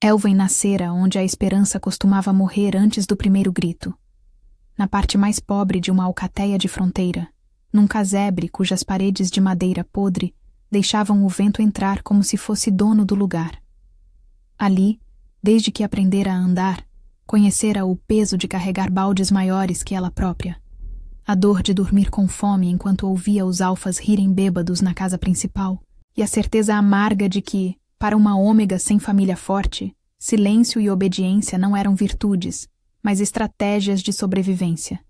Elven nascera onde a esperança costumava morrer antes do primeiro grito. Na parte mais pobre de uma alcateia de fronteira, num casebre cujas paredes de madeira podre deixavam o vento entrar como se fosse dono do lugar. Ali, desde que aprendera a andar, conhecera o peso de carregar baldes maiores que ela própria, a dor de dormir com fome enquanto ouvia os alfas rirem bêbados na casa principal, e a certeza amarga de que, para uma ômega sem família forte, silêncio e obediência não eram virtudes, mas estratégias de sobrevivência.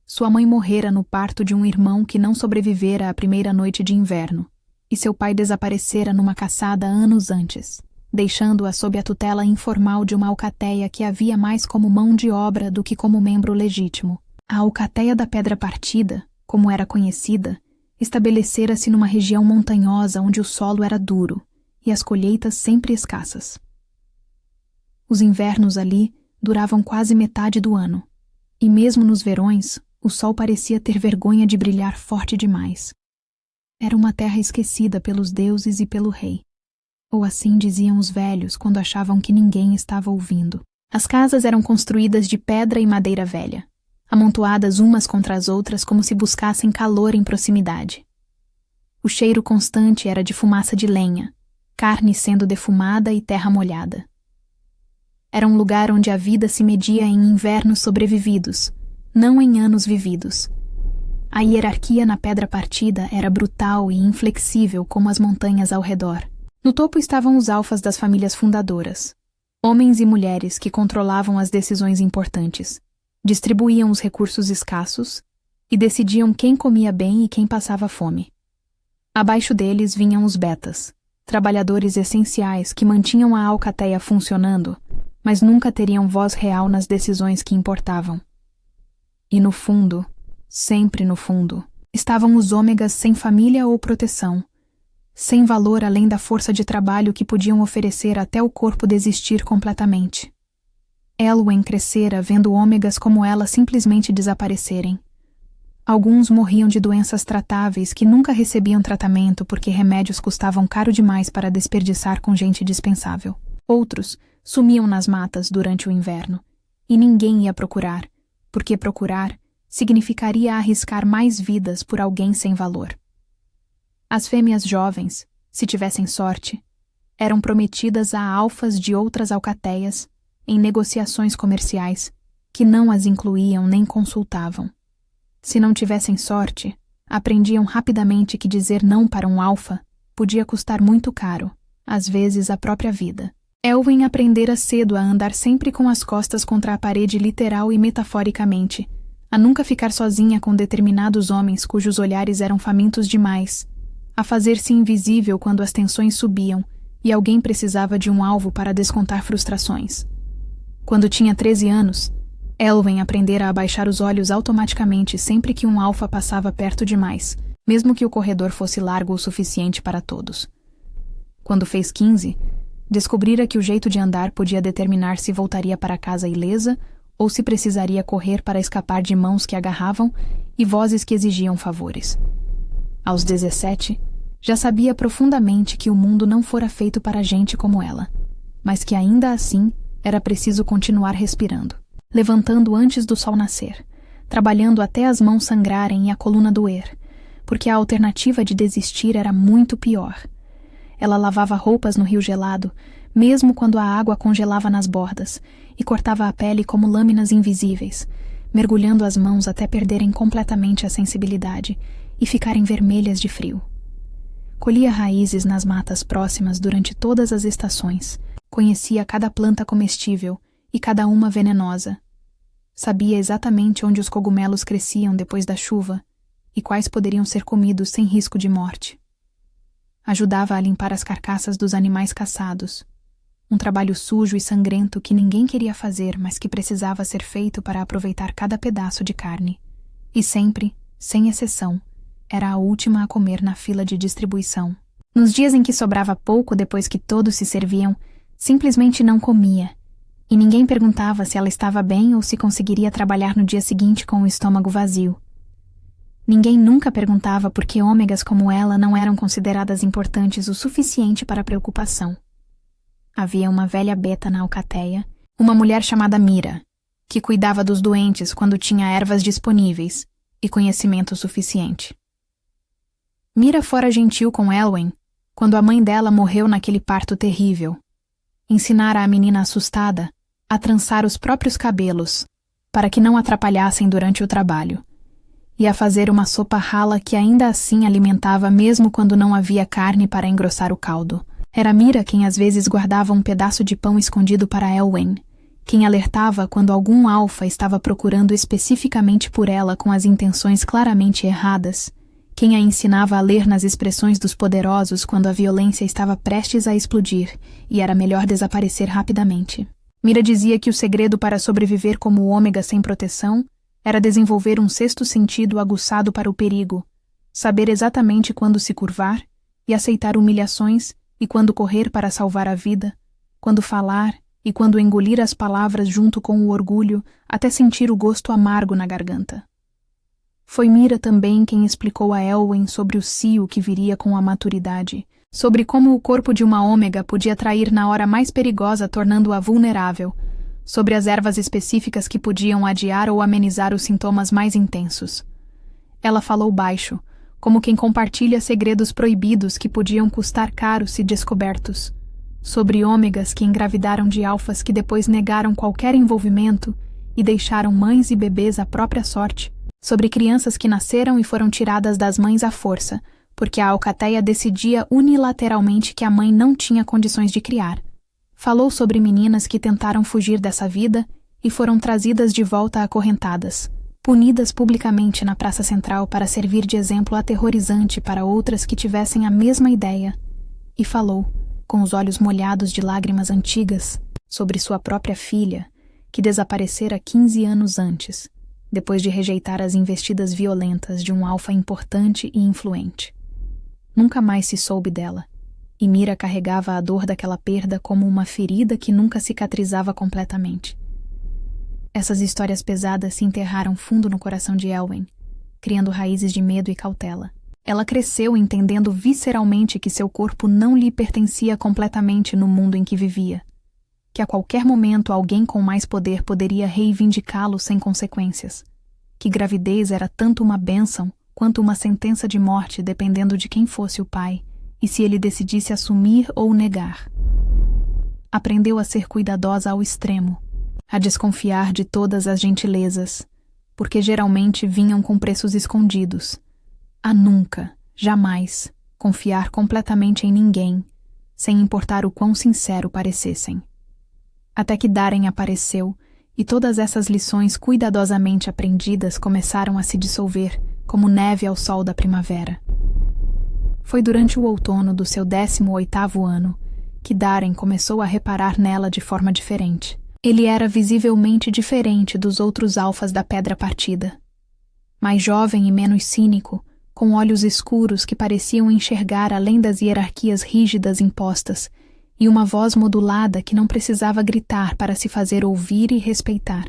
Sua mãe morrera no parto de um irmão que não sobrevivera à primeira noite de inverno, e seu pai desaparecera numa caçada anos antes, deixando-a sob a tutela informal de uma alcateia que havia mais como mão de obra do que como membro legítimo. A alcateia da Pedra Partida, como era conhecida, estabelecera-se numa região montanhosa onde o solo era duro e as colheitas sempre escassas. Os invernos ali duravam quase metade do ano, e mesmo nos verões, o sol parecia ter vergonha de brilhar forte demais. Era uma terra esquecida pelos deuses e pelo rei. Ou assim diziam os velhos quando achavam que ninguém estava ouvindo. As casas eram construídas de pedra e madeira velha, amontoadas umas contra as outras como se buscassem calor em proximidade. O cheiro constante era de fumaça de lenha, carne sendo defumada e terra molhada. Era um lugar onde a vida se media em invernos sobrevividos, não em anos vividos. A hierarquia na Pedra Partida era brutal e inflexível como as montanhas ao redor. No topo estavam os alfas das famílias fundadoras, homens e mulheres que controlavam as decisões importantes, distribuíam os recursos escassos e decidiam quem comia bem e quem passava fome. Abaixo deles vinham os betas, trabalhadores essenciais que mantinham a alcateia funcionando, mas nunca teriam voz real nas decisões que importavam. E no fundo, sempre no fundo, estavam os ômegas sem família ou proteção, sem valor além da força de trabalho que podiam oferecer até o corpo desistir completamente. Elwen crescera vendo ômegas como ela simplesmente desaparecerem. Alguns morriam de doenças tratáveis que nunca recebiam tratamento porque remédios custavam caro demais para desperdiçar com gente dispensável. Outros sumiam nas matas durante o inverno, e ninguém ia procurar, porque procurar significaria arriscar mais vidas por alguém sem valor. As fêmeas jovens, se tivessem sorte, eram prometidas a alfas de outras alcateias em negociações comerciais que não as incluíam nem consultavam. Se não tivessem sorte, aprendiam rapidamente que dizer não para um alfa podia custar muito caro, às vezes a própria vida. Elwen aprendera cedo a andar sempre com as costas contra a parede literal e metaforicamente, a nunca ficar sozinha com determinados homens cujos olhares eram famintos demais, a fazer-se invisível quando as tensões subiam e alguém precisava de um alvo para descontar frustrações. Quando tinha 13 anos, Elwen aprendera a baixar os olhos automaticamente sempre que um alfa passava perto demais, mesmo que o corredor fosse largo o suficiente para todos. Quando fez 15, descobrira que o jeito de andar podia determinar se voltaria para casa ilesa ou se precisaria correr para escapar de mãos que agarravam e vozes que exigiam favores. Aos 17, já sabia profundamente que o mundo não fora feito para gente como ela, mas que ainda assim era preciso continuar respirando, levantando antes do sol nascer, trabalhando até as mãos sangrarem e a coluna doer, porque a alternativa de desistir era muito pior. Ela lavava roupas no rio gelado, mesmo quando a água congelava nas bordas, e cortava a pele como lâminas invisíveis, mergulhando as mãos até perderem completamente a sensibilidade e ficarem vermelhas de frio. Colhia raízes nas matas próximas durante todas as estações, conhecia cada planta comestível e cada uma venenosa. Sabia exatamente onde os cogumelos cresciam depois da chuva e quais poderiam ser comidos sem risco de morte. Ajudava a limpar as carcaças dos animais caçados, um trabalho sujo e sangrento que ninguém queria fazer, mas que precisava ser feito para aproveitar cada pedaço de carne. E sempre, sem exceção, era a última a comer na fila de distribuição. Nos dias em que sobrava pouco depois que todos se serviam, simplesmente não comia, e ninguém perguntava se ela estava bem ou se conseguiria trabalhar no dia seguinte com o estômago vazio. Ninguém nunca perguntava por que ômegas como ela não eram consideradas importantes o suficiente para preocupação. Havia uma velha beta na alcateia, uma mulher chamada Mira, que cuidava dos doentes quando tinha ervas disponíveis e conhecimento suficiente. Mira fora gentil com Elwen quando a mãe dela morreu naquele parto terrível. Ensinara a menina assustada a trançar os próprios cabelos para que não atrapalhassem durante o trabalho, e a fazer uma sopa rala que ainda assim alimentava mesmo quando não havia carne para engrossar o caldo. Era Mira quem às vezes guardava um pedaço de pão escondido para Elwen, quem alertava quando algum alfa estava procurando especificamente por ela com as intenções claramente erradas, quem a ensinava a ler nas expressões dos poderosos quando a violência estava prestes a explodir e era melhor desaparecer rapidamente. Mira dizia que o segredo para sobreviver como ômega sem proteção era desenvolver um sexto sentido aguçado para o perigo, saber exatamente quando se curvar e aceitar humilhações e quando correr para salvar a vida, quando falar e quando engolir as palavras junto com o orgulho até sentir o gosto amargo na garganta. Foi Mira também quem explicou a Elwen sobre o cio que viria com a maturidade, sobre como o corpo de uma ômega podia trair na hora mais perigosa tornando-a vulnerável, sobre as ervas específicas que podiam adiar ou amenizar os sintomas mais intensos. Ela falou baixo, como quem compartilha segredos proibidos que podiam custar caro se descobertos, sobre ômegas que engravidaram de alfas que depois negaram qualquer envolvimento e deixaram mães e bebês à própria sorte, sobre crianças que nasceram e foram tiradas das mães à força, porque a alcateia decidia unilateralmente que a mãe não tinha condições de criar. Falou sobre meninas que tentaram fugir dessa vida e foram trazidas de volta acorrentadas, punidas publicamente na praça central para servir de exemplo aterrorizante para outras que tivessem a mesma ideia. E falou, com os olhos molhados de lágrimas antigas, sobre sua própria filha, que desaparecera 15 anos antes, depois de rejeitar as investidas violentas de um alfa importante e influente. Nunca mais se soube dela, e Mira carregava a dor daquela perda como uma ferida que nunca cicatrizava completamente. Essas histórias pesadas se enterraram fundo no coração de Elwen, criando raízes de medo e cautela. Ela cresceu entendendo visceralmente que seu corpo não lhe pertencia completamente no mundo em que vivia, que a qualquer momento alguém com mais poder poderia reivindicá-lo sem consequências, que gravidez era tanto uma bênção quanto uma sentença de morte dependendo de quem fosse o pai e se ele decidisse assumir ou negar. Aprendeu a ser cuidadosa ao extremo, a desconfiar de todas as gentilezas, porque geralmente vinham com preços escondidos, a nunca, jamais, confiar completamente em ninguém, sem importar o quão sincero parecessem. Até que Daren apareceu, e todas essas lições cuidadosamente aprendidas começaram a se dissolver, como neve ao sol da primavera. Foi durante o outono do seu 18º ano que Daren começou a reparar nela de forma diferente. Ele era visivelmente diferente dos outros alfas da Pedra Partida. Mais jovem e menos cínico, com olhos escuros que pareciam enxergar além das hierarquias rígidas impostas, e uma voz modulada que não precisava gritar para se fazer ouvir e respeitar.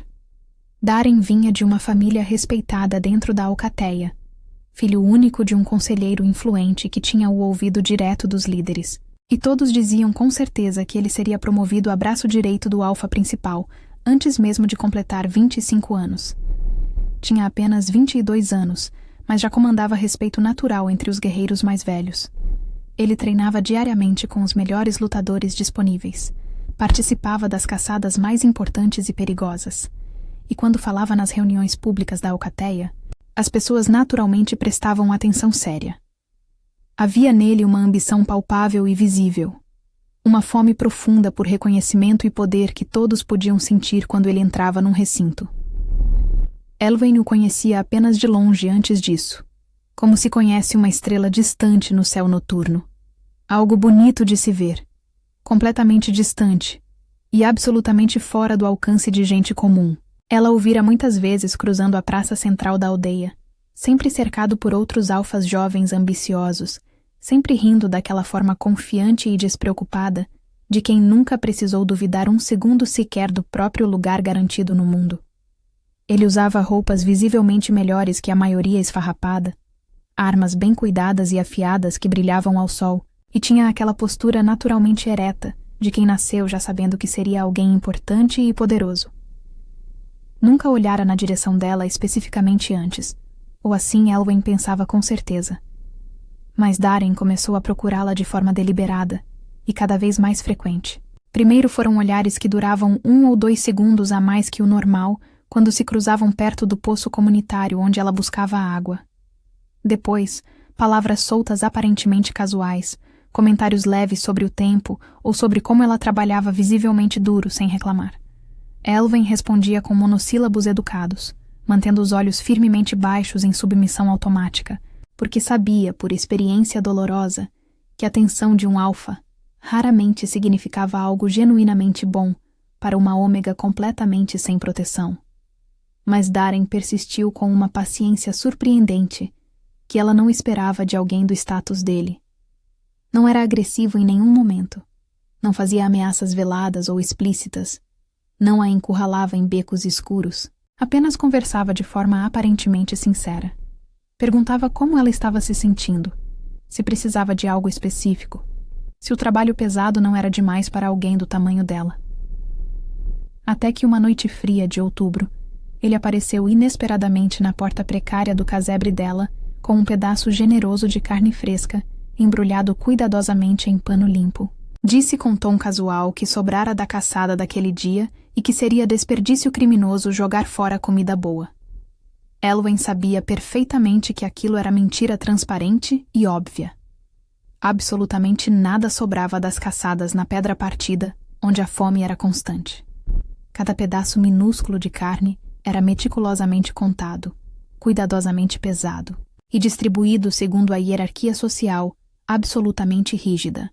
Daren vinha de uma família respeitada dentro da alcateia, filho único de um conselheiro influente que tinha o ouvido direto dos líderes, e todos diziam com certeza que ele seria promovido a braço direito do alfa principal, antes mesmo de completar 25 anos. Tinha apenas 22 anos, mas já comandava respeito natural entre os guerreiros mais velhos. Ele treinava diariamente com os melhores lutadores disponíveis, participava das caçadas mais importantes e perigosas, e quando falava nas reuniões públicas da alcateia, as pessoas naturalmente prestavam atenção séria. Havia nele uma ambição palpável e visível, uma fome profunda por reconhecimento e poder que todos podiam sentir quando ele entrava num recinto. Elwen o conhecia apenas de longe antes disso, como se conhece uma estrela distante no céu noturno. Algo bonito de se ver, completamente distante e absolutamente fora do alcance de gente comum. Ela o vira muitas vezes cruzando a praça central da aldeia, sempre cercado por outros alfas jovens ambiciosos, sempre rindo daquela forma confiante e despreocupada de quem nunca precisou duvidar um segundo sequer do próprio lugar garantido no mundo. Ele usava roupas visivelmente melhores que a maioria esfarrapada, armas bem cuidadas e afiadas que brilhavam ao sol, e tinha aquela postura naturalmente ereta, de quem nasceu já sabendo que seria alguém importante e poderoso. Nunca olhara na direção dela especificamente antes, ou assim Elwyn pensava com certeza. Mas Darren começou a procurá-la de forma deliberada e cada vez mais frequente. Primeiro foram olhares que duravam 1 ou 2 segundos a mais que o normal quando se cruzavam perto do poço comunitário onde ela buscava água. Depois, palavras soltas aparentemente casuais, comentários leves sobre o tempo ou sobre como ela trabalhava visivelmente duro sem reclamar. Elwyn respondia com monossílabos educados, mantendo os olhos firmemente baixos em submissão automática, porque sabia, por experiência dolorosa, que a atenção de um alfa raramente significava algo genuinamente bom para uma ômega completamente sem proteção. Mas Darren persistiu com uma paciência surpreendente que ela não esperava de alguém do status dele. Não era agressivo em nenhum momento. Não fazia ameaças veladas ou explícitas. Não a encurralava em becos escuros. Apenas conversava de forma aparentemente sincera. Perguntava como ela estava se sentindo, se precisava de algo específico, se o trabalho pesado não era demais para alguém do tamanho dela. Até que uma noite fria de outubro, ele apareceu inesperadamente na porta precária do casebre dela com um pedaço generoso de carne fresca, embrulhado cuidadosamente em pano limpo. Disse com tom casual que sobrara da caçada daquele dia e que seria desperdício criminoso jogar fora comida boa. Elwyn sabia perfeitamente que aquilo era mentira transparente e óbvia. Absolutamente nada sobrava das caçadas na Pedra Partida, onde a fome era constante. Cada pedaço minúsculo de carne era meticulosamente contado, cuidadosamente pesado, e distribuído segundo a hierarquia social absolutamente rígida.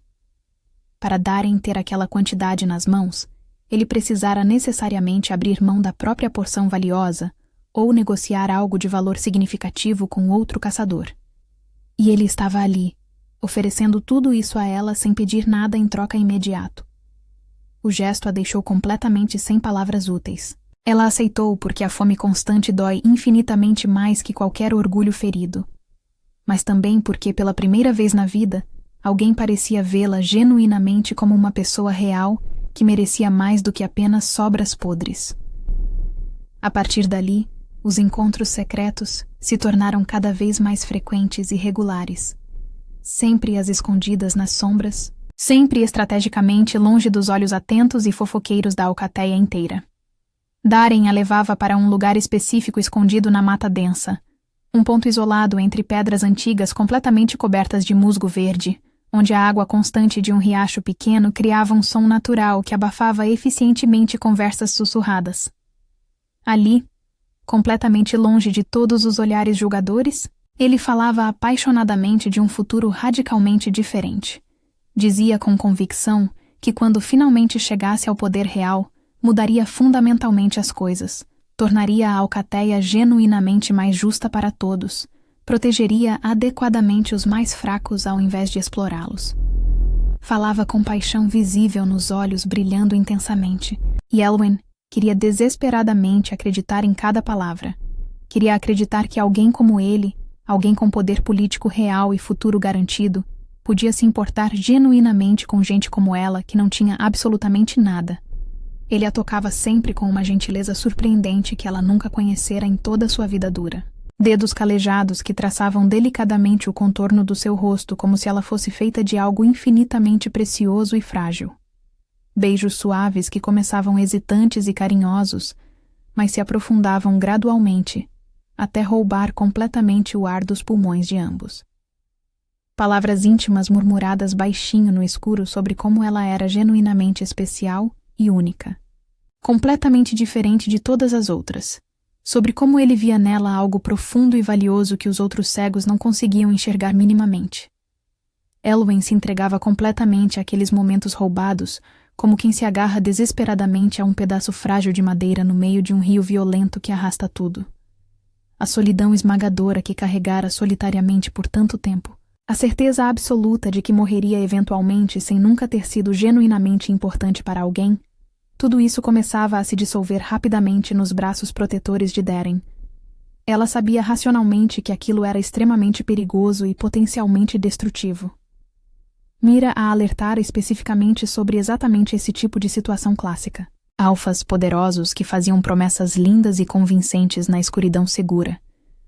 Para Darren ter aquela quantidade nas mãos, ele precisara necessariamente abrir mão da própria porção valiosa ou negociar algo de valor significativo com outro caçador. E ele estava ali, oferecendo tudo isso a ela sem pedir nada em troca imediato. O gesto a deixou completamente sem palavras úteis. Ela aceitou porque a fome constante dói infinitamente mais que qualquer orgulho ferido. Mas também porque, pela primeira vez na vida, alguém parecia vê-la genuinamente como uma pessoa real que merecia mais do que apenas sobras podres. A partir dali, os encontros secretos se tornaram cada vez mais frequentes e regulares. Sempre às escondidas nas sombras, sempre estrategicamente longe dos olhos atentos e fofoqueiros da alcateia inteira. Darren a levava para um lugar específico escondido na mata densa, um ponto isolado entre pedras antigas completamente cobertas de musgo verde, onde a água constante de um riacho pequeno criava um som natural que abafava eficientemente conversas sussurradas. Ali, completamente longe de todos os olhares julgadores, ele falava apaixonadamente de um futuro radicalmente diferente. Dizia com convicção que quando finalmente chegasse ao poder real, mudaria fundamentalmente as coisas, tornaria a alcateia genuinamente mais justa para todos, protegeria adequadamente os mais fracos ao invés de explorá-los. Falava com paixão visível nos olhos brilhando intensamente, e Elwyn queria desesperadamente acreditar em cada palavra. Queria acreditar que alguém como ele, alguém com poder político real e futuro garantido, podia se importar genuinamente com gente como ela que não tinha absolutamente nada. Ele a tocava sempre com uma gentileza surpreendente que ela nunca conhecera em toda sua vida dura. Dedos calejados que traçavam delicadamente o contorno do seu rosto como se ela fosse feita de algo infinitamente precioso e frágil. Beijos suaves que começavam hesitantes e carinhosos, mas se aprofundavam gradualmente, até roubar completamente o ar dos pulmões de ambos. Palavras íntimas murmuradas baixinho no escuro sobre como ela era genuinamente especial e única, completamente diferente de todas as outras, sobre como ele via nela algo profundo e valioso que os outros cegos não conseguiam enxergar minimamente. Elwyn se entregava completamente àqueles momentos roubados, como quem se agarra desesperadamente a um pedaço frágil de madeira no meio de um rio violento que arrasta tudo. A solidão esmagadora que carregara solitariamente por tanto tempo, a certeza absoluta de que morreria eventualmente sem nunca ter sido genuinamente importante para alguém, tudo isso começava a se dissolver rapidamente nos braços protetores de Darren. Ela sabia racionalmente que aquilo era extremamente perigoso e potencialmente destrutivo. Mira a alertar especificamente sobre exatamente esse tipo de situação clássica. Alfas poderosos que faziam promessas lindas e convincentes na escuridão segura,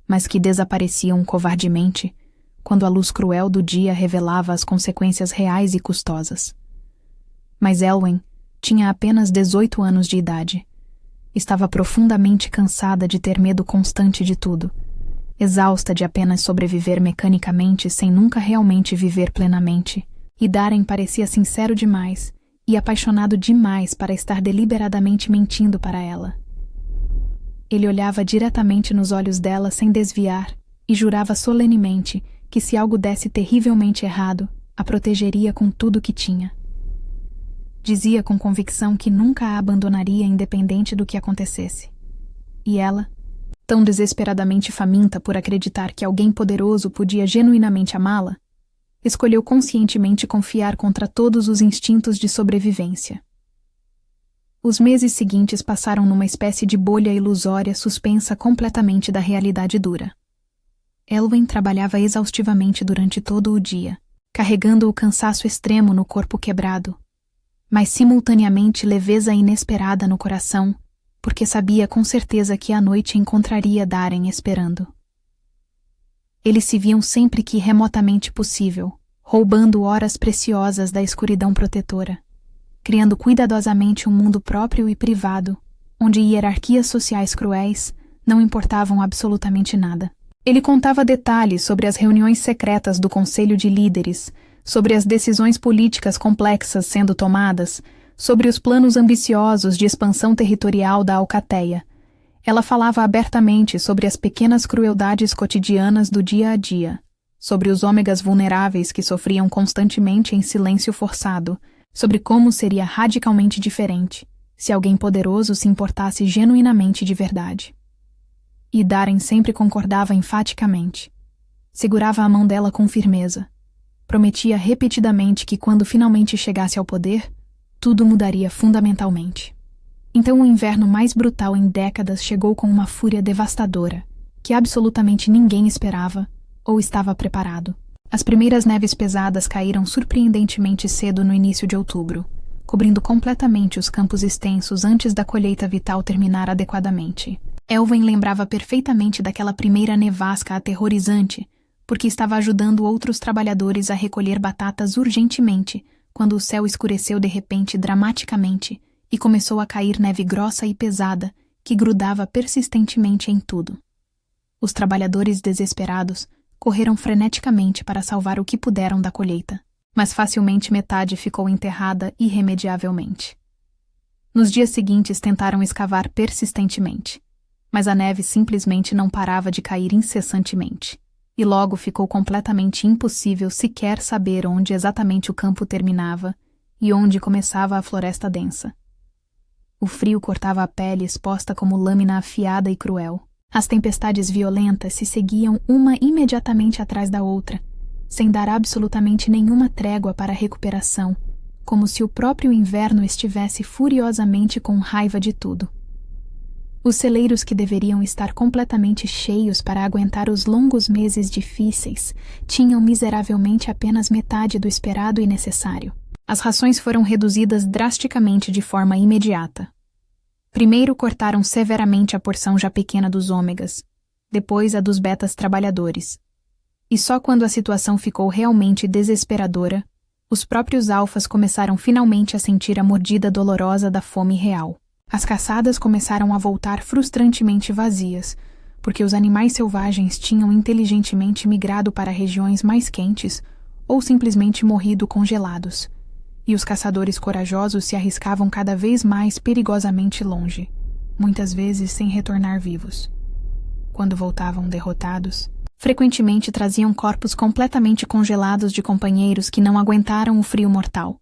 mas que desapareciam covardemente quando a luz cruel do dia revelava as consequências reais e custosas. Mas Elwyn tinha apenas 18 anos de idade. Estava profundamente cansada de ter medo constante de tudo, exausta de apenas sobreviver mecanicamente sem nunca realmente viver plenamente. E Darren parecia sincero demais e apaixonado demais para estar deliberadamente mentindo para ela. Ele olhava diretamente nos olhos dela sem desviar e jurava solenemente que se algo desse terrivelmente errado, a protegeria com tudo que tinha. Dizia com convicção que nunca a abandonaria independente do que acontecesse. E ela, tão desesperadamente faminta por acreditar que alguém poderoso podia genuinamente amá-la, escolheu conscientemente confiar contra todos os instintos de sobrevivência. Os meses seguintes passaram numa espécie de bolha ilusória suspensa completamente da realidade dura. Elwyn trabalhava exaustivamente durante todo o dia, carregando o cansaço extremo no corpo quebrado, mas simultaneamente leveza inesperada no coração, porque sabia com certeza que à noite encontraria Darren esperando. Eles se viam sempre que remotamente possível, roubando horas preciosas da escuridão protetora, criando cuidadosamente um mundo próprio e privado, onde hierarquias sociais cruéis não importavam absolutamente nada. Ele contava detalhes sobre as reuniões secretas do Conselho de Líderes, sobre as decisões políticas complexas sendo tomadas, sobre os planos ambiciosos de expansão territorial da Alcateia. Ela falava abertamente sobre as pequenas crueldades cotidianas do dia a dia, sobre os ômegas vulneráveis que sofriam constantemente em silêncio forçado, sobre como seria radicalmente diferente se alguém poderoso se importasse genuinamente de verdade. E Darren sempre concordava enfaticamente. Segurava a mão dela com firmeza. Prometia repetidamente que quando finalmente chegasse ao poder, tudo mudaria fundamentalmente. Então o inverno mais brutal em décadas chegou com uma fúria devastadora, que absolutamente ninguém esperava ou estava preparado. As primeiras neves pesadas caíram surpreendentemente cedo no início de outubro, cobrindo completamente os campos extensos antes da colheita vital terminar adequadamente. Elwyn lembrava perfeitamente daquela primeira nevasca aterrorizante, porque estava ajudando outros trabalhadores a recolher batatas urgentemente, quando o céu escureceu de repente dramaticamente e começou a cair neve grossa e pesada, que grudava persistentemente em tudo. Os trabalhadores desesperados correram freneticamente para salvar o que puderam da colheita, mas facilmente metade ficou enterrada irremediavelmente. Nos dias seguintes tentaram escavar persistentemente, mas a neve simplesmente não parava de cair incessantemente, e logo ficou completamente impossível sequer saber onde exatamente o campo terminava e onde começava a floresta densa. O frio cortava a pele exposta como lâmina afiada e cruel. As tempestades violentas se seguiam uma imediatamente atrás da outra, sem dar absolutamente nenhuma trégua para a recuperação, como se o próprio inverno estivesse furiosamente com raiva de tudo. Os celeiros que deveriam estar completamente cheios para aguentar os longos meses difíceis tinham miseravelmente apenas metade do esperado e necessário. As rações foram reduzidas drasticamente de forma imediata. Primeiro cortaram severamente a porção já pequena dos ômegas, depois a dos betas trabalhadores. E só quando a situação ficou realmente desesperadora, os próprios alfas começaram finalmente a sentir a mordida dolorosa da fome real. As caçadas começaram a voltar frustrantemente vazias, porque os animais selvagens tinham inteligentemente migrado para regiões mais quentes ou simplesmente morrido congelados, e os caçadores corajosos se arriscavam cada vez mais perigosamente longe, muitas vezes sem retornar vivos. Quando voltavam derrotados, frequentemente traziam corpos completamente congelados de companheiros que não aguentaram o frio mortal.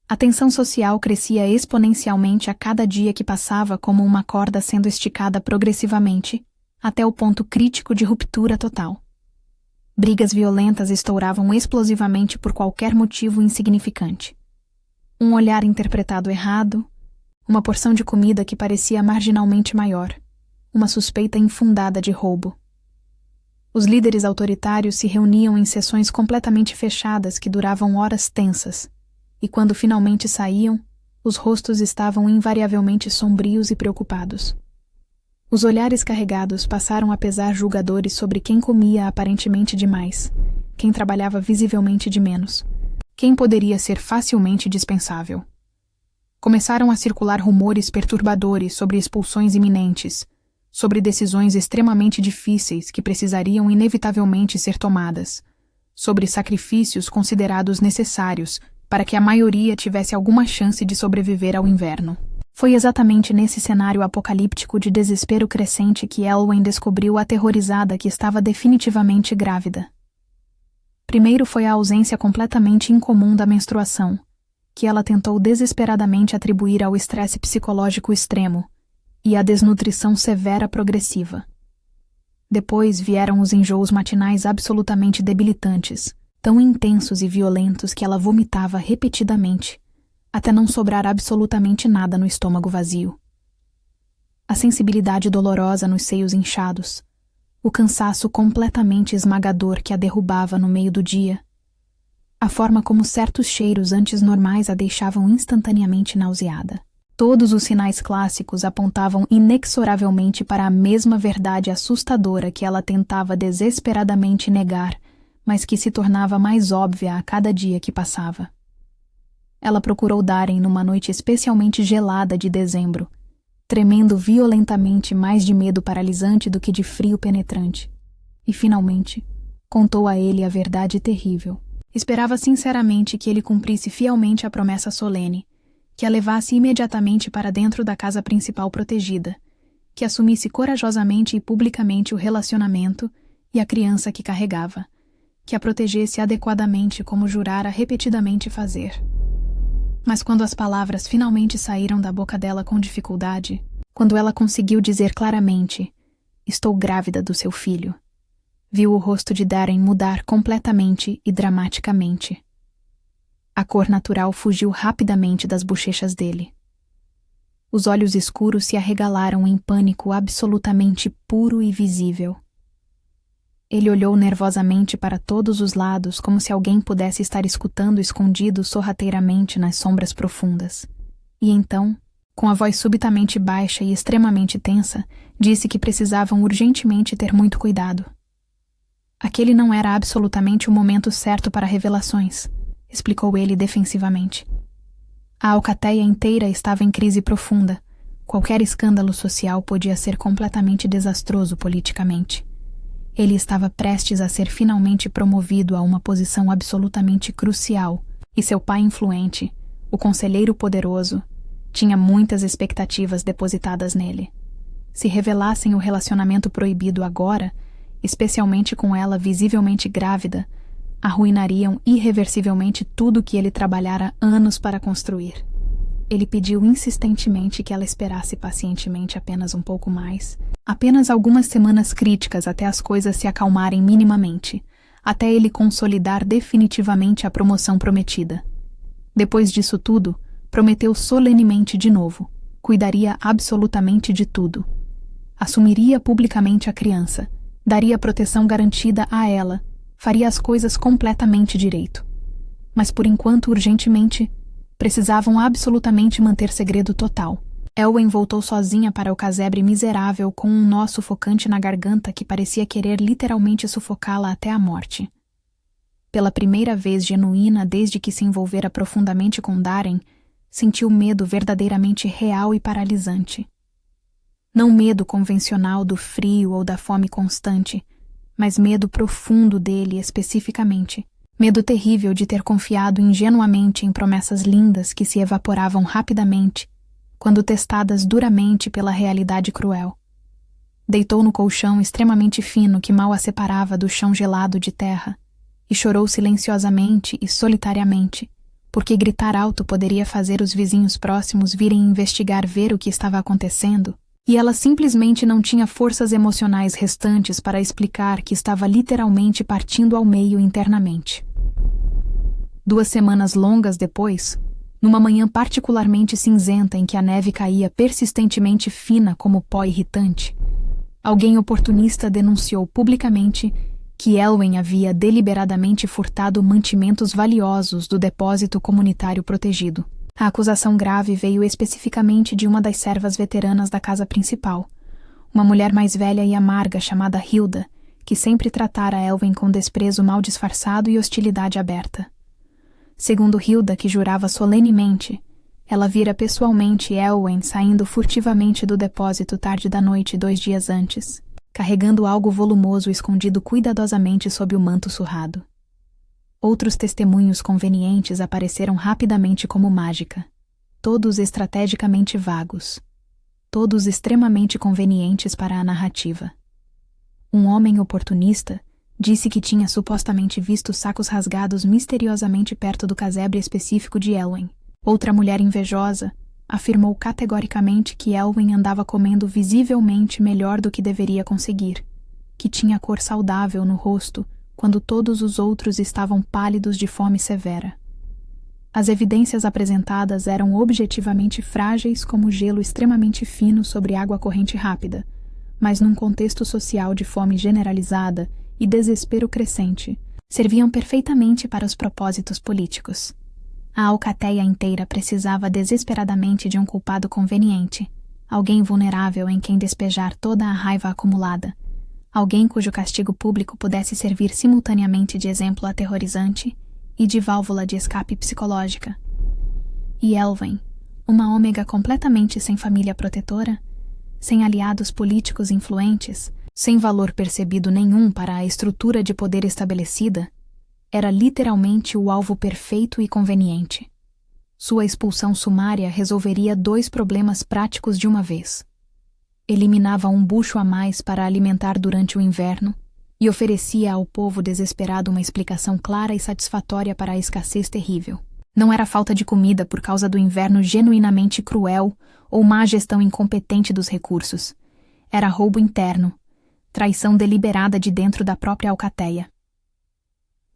A tensão social crescia exponencialmente a cada dia que passava, como uma corda sendo esticada progressivamente, até o ponto crítico de ruptura total. Brigas violentas estouravam explosivamente por qualquer motivo insignificante. Um olhar interpretado errado, uma porção de comida que parecia marginalmente maior, uma suspeita infundada de roubo. Os líderes autoritários se reuniam em sessões completamente fechadas que duravam horas tensas, e quando finalmente saíam, os rostos estavam invariavelmente sombrios e preocupados. Os olhares carregados passaram a pesar julgadores sobre quem comia aparentemente demais, quem trabalhava visivelmente de menos, quem poderia ser facilmente dispensável. Começaram a circular rumores perturbadores sobre expulsões iminentes, sobre decisões extremamente difíceis que precisariam inevitavelmente ser tomadas, sobre sacrifícios considerados necessários para que a maioria tivesse alguma chance de sobreviver ao inverno. Foi exatamente nesse cenário apocalíptico de desespero crescente que Elwen descobriu aterrorizada que estava definitivamente grávida. Primeiro foi a ausência completamente incomum da menstruação, que ela tentou desesperadamente atribuir ao estresse psicológico extremo, e à desnutrição severa progressiva. Depois vieram os enjoos matinais absolutamente debilitantes, tão intensos e violentos que ela vomitava repetidamente, até não sobrar absolutamente nada no estômago vazio. A sensibilidade dolorosa nos seios inchados, o cansaço completamente esmagador que a derrubava no meio do dia, a forma como certos cheiros antes normais a deixavam instantaneamente nauseada. Todos os sinais clássicos apontavam inexoravelmente para a mesma verdade assustadora que ela tentava desesperadamente negar, mas que se tornava mais óbvia a cada dia que passava. Ela procurou Darren numa noite especialmente gelada de dezembro, tremendo violentamente mais de medo paralisante do que de frio penetrante, e finalmente contou a ele a verdade terrível. Esperava sinceramente que ele cumprisse fielmente a promessa solene, que a levasse imediatamente para dentro da casa principal protegida, que assumisse corajosamente e publicamente o relacionamento e a criança que carregava, que a protegesse adequadamente como jurara repetidamente fazer. Mas quando as palavras finalmente saíram da boca dela com dificuldade, quando ela conseguiu dizer claramente, "Estou grávida do seu filho", viu o rosto de Darren mudar completamente e dramaticamente. A cor natural fugiu rapidamente das bochechas dele. Os olhos escuros se arregalaram em pânico absolutamente puro e visível. Ele olhou nervosamente para todos os lados como se alguém pudesse estar escutando escondido sorrateiramente nas sombras profundas. E então, com a voz subitamente baixa e extremamente tensa, disse que precisavam urgentemente ter muito cuidado. Aquele não era absolutamente o momento certo para revelações, explicou ele defensivamente. A alcateia inteira estava em crise profunda. Qualquer escândalo social podia ser completamente desastroso politicamente. Ele estava prestes a ser finalmente promovido a uma posição absolutamente crucial, e seu pai influente, o conselheiro poderoso, tinha muitas expectativas depositadas nele. Se revelassem o relacionamento proibido agora, especialmente com ela visivelmente grávida, arruinariam irreversivelmente tudo que ele trabalhara anos para construir. Ele pediu insistentemente que ela esperasse pacientemente apenas um pouco mais, apenas algumas semanas críticas até as coisas se acalmarem minimamente, até ele consolidar definitivamente a promoção prometida. Depois disso tudo, prometeu solenemente de novo, cuidaria absolutamente de tudo. Assumiria publicamente a criança, daria proteção garantida a ela, faria as coisas completamente direito. Mas por enquanto, urgentemente, precisavam absolutamente manter segredo total. Elwen voltou sozinha para o casebre miserável com um nó sufocante na garganta que parecia querer literalmente sufocá-la até a morte. Pela primeira vez genuína desde que se envolvera profundamente com Darren, sentiu medo verdadeiramente real e paralisante. Não medo convencional do frio ou da fome constante, mas medo profundo dele especificamente. Medo terrível de ter confiado ingenuamente em promessas lindas que se evaporavam rapidamente, quando testadas duramente pela realidade cruel. Deitou no colchão extremamente fino que mal a separava do chão gelado de terra, e chorou silenciosamente e solitariamente, porque gritar alto poderia fazer os vizinhos próximos virem investigar ver o que estava acontecendo, e ela simplesmente não tinha forças emocionais restantes para explicar que estava literalmente partindo ao meio internamente. 2 semanas longas depois, numa manhã particularmente cinzenta em que a neve caía persistentemente fina como pó irritante, Alguém oportunista denunciou publicamente que Elwen havia deliberadamente furtado mantimentos valiosos do depósito comunitário protegido. A acusação grave veio especificamente de uma das servas veteranas da casa principal, uma mulher mais velha e amarga chamada Hilda, que sempre tratara Elwen com desprezo mal disfarçado e hostilidade aberta. Segundo Hilda, que jurava solenemente, ela vira pessoalmente Elwen saindo furtivamente do depósito tarde da noite 2 dias antes, carregando algo volumoso escondido cuidadosamente sob o manto surrado. Outros testemunhos convenientes apareceram rapidamente como mágica, todos estrategicamente vagos, todos extremamente convenientes para a narrativa. Um homem oportunista disse que tinha supostamente visto sacos rasgados misteriosamente perto do casebre específico de Elwen. Outra mulher invejosa afirmou categoricamente que Elwen andava comendo visivelmente melhor do que deveria conseguir, que tinha cor saudável no rosto quando todos os outros estavam pálidos de fome severa. As evidências apresentadas eram objetivamente frágeis como gelo extremamente fino sobre água corrente rápida, mas num contexto social de fome generalizada e desespero crescente, serviam perfeitamente para os propósitos políticos. A alcateia inteira precisava desesperadamente de um culpado conveniente, alguém vulnerável em quem despejar toda a raiva acumulada, alguém cujo castigo público pudesse servir simultaneamente de exemplo aterrorizante e de válvula de escape psicológica. E Elwen, uma ômega completamente sem família protetora, sem aliados políticos influentes, sem valor percebido nenhum para a estrutura de poder estabelecida, era literalmente o alvo perfeito e conveniente. Sua expulsão sumária resolveria 2 problemas práticos de uma vez. Eliminava um bucho a mais para alimentar durante o inverno e oferecia ao povo desesperado uma explicação clara e satisfatória para a escassez terrível. Não era falta de comida por causa do inverno genuinamente cruel ou má gestão incompetente dos recursos. Era roubo interno, traição deliberada de dentro da própria alcateia.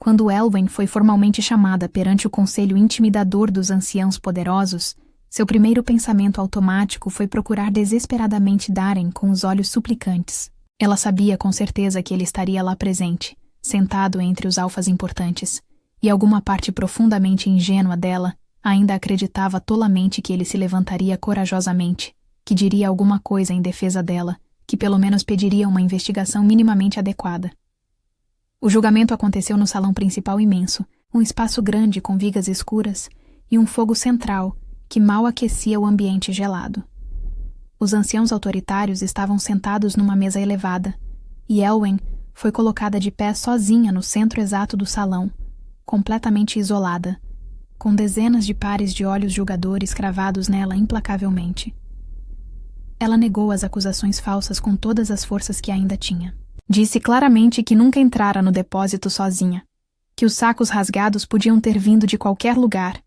Quando Elwen foi formalmente chamada perante o conselho intimidador dos anciãos poderosos, seu primeiro pensamento automático foi procurar desesperadamente Darren com os olhos suplicantes. Ela sabia com certeza que ele estaria lá presente, sentado entre os alfas importantes, e alguma parte profundamente ingênua dela ainda acreditava tolamente que ele se levantaria corajosamente, que diria alguma coisa em defesa dela, que pelo menos pediria uma investigação minimamente adequada. O julgamento aconteceu no salão principal imenso, um espaço grande com vigas escuras e um fogo central que mal aquecia o ambiente gelado. Os anciãos autoritários estavam sentados numa mesa elevada, e Elwen foi colocada de pé sozinha no centro exato do salão, completamente isolada, com dezenas de pares de olhos julgadores cravados nela implacavelmente. Ela negou as acusações falsas com todas as forças que ainda tinha. Disse claramente que nunca entrara no depósito sozinha, que os sacos rasgados podiam ter vindo de qualquer lugar,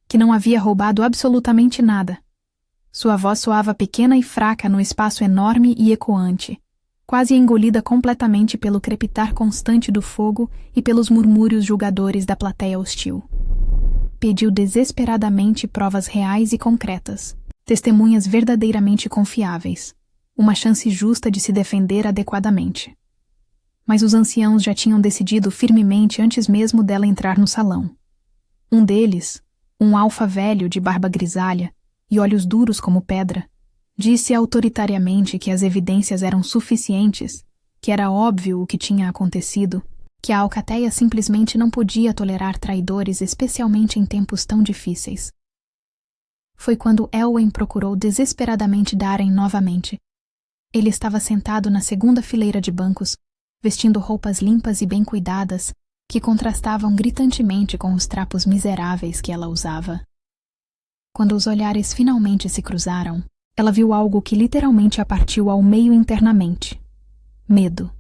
que não havia roubado absolutamente nada. Sua voz soava pequena e fraca no espaço enorme e ecoante, quase engolida completamente pelo crepitar constante do fogo e pelos murmúrios julgadores da plateia hostil. Pediu desesperadamente provas reais e concretas, testemunhas verdadeiramente confiáveis, uma chance justa de se defender adequadamente. Mas os anciãos já tinham decidido firmemente antes mesmo dela entrar no salão. Um deles, um alfa velho de barba grisalha e olhos duros como pedra, disse autoritariamente que as evidências eram suficientes, que era óbvio o que tinha acontecido, que a alcateia simplesmente não podia tolerar traidores, especialmente em tempos tão difíceis. Foi quando Elwen procurou desesperadamente Darren novamente. Ele estava sentado na segunda fileira de bancos, vestindo roupas limpas e bem cuidadas, que contrastavam gritantemente com os trapos miseráveis que ela usava. Quando os olhares finalmente se cruzaram, ela viu algo que literalmente a partiu ao meio internamente. Medo.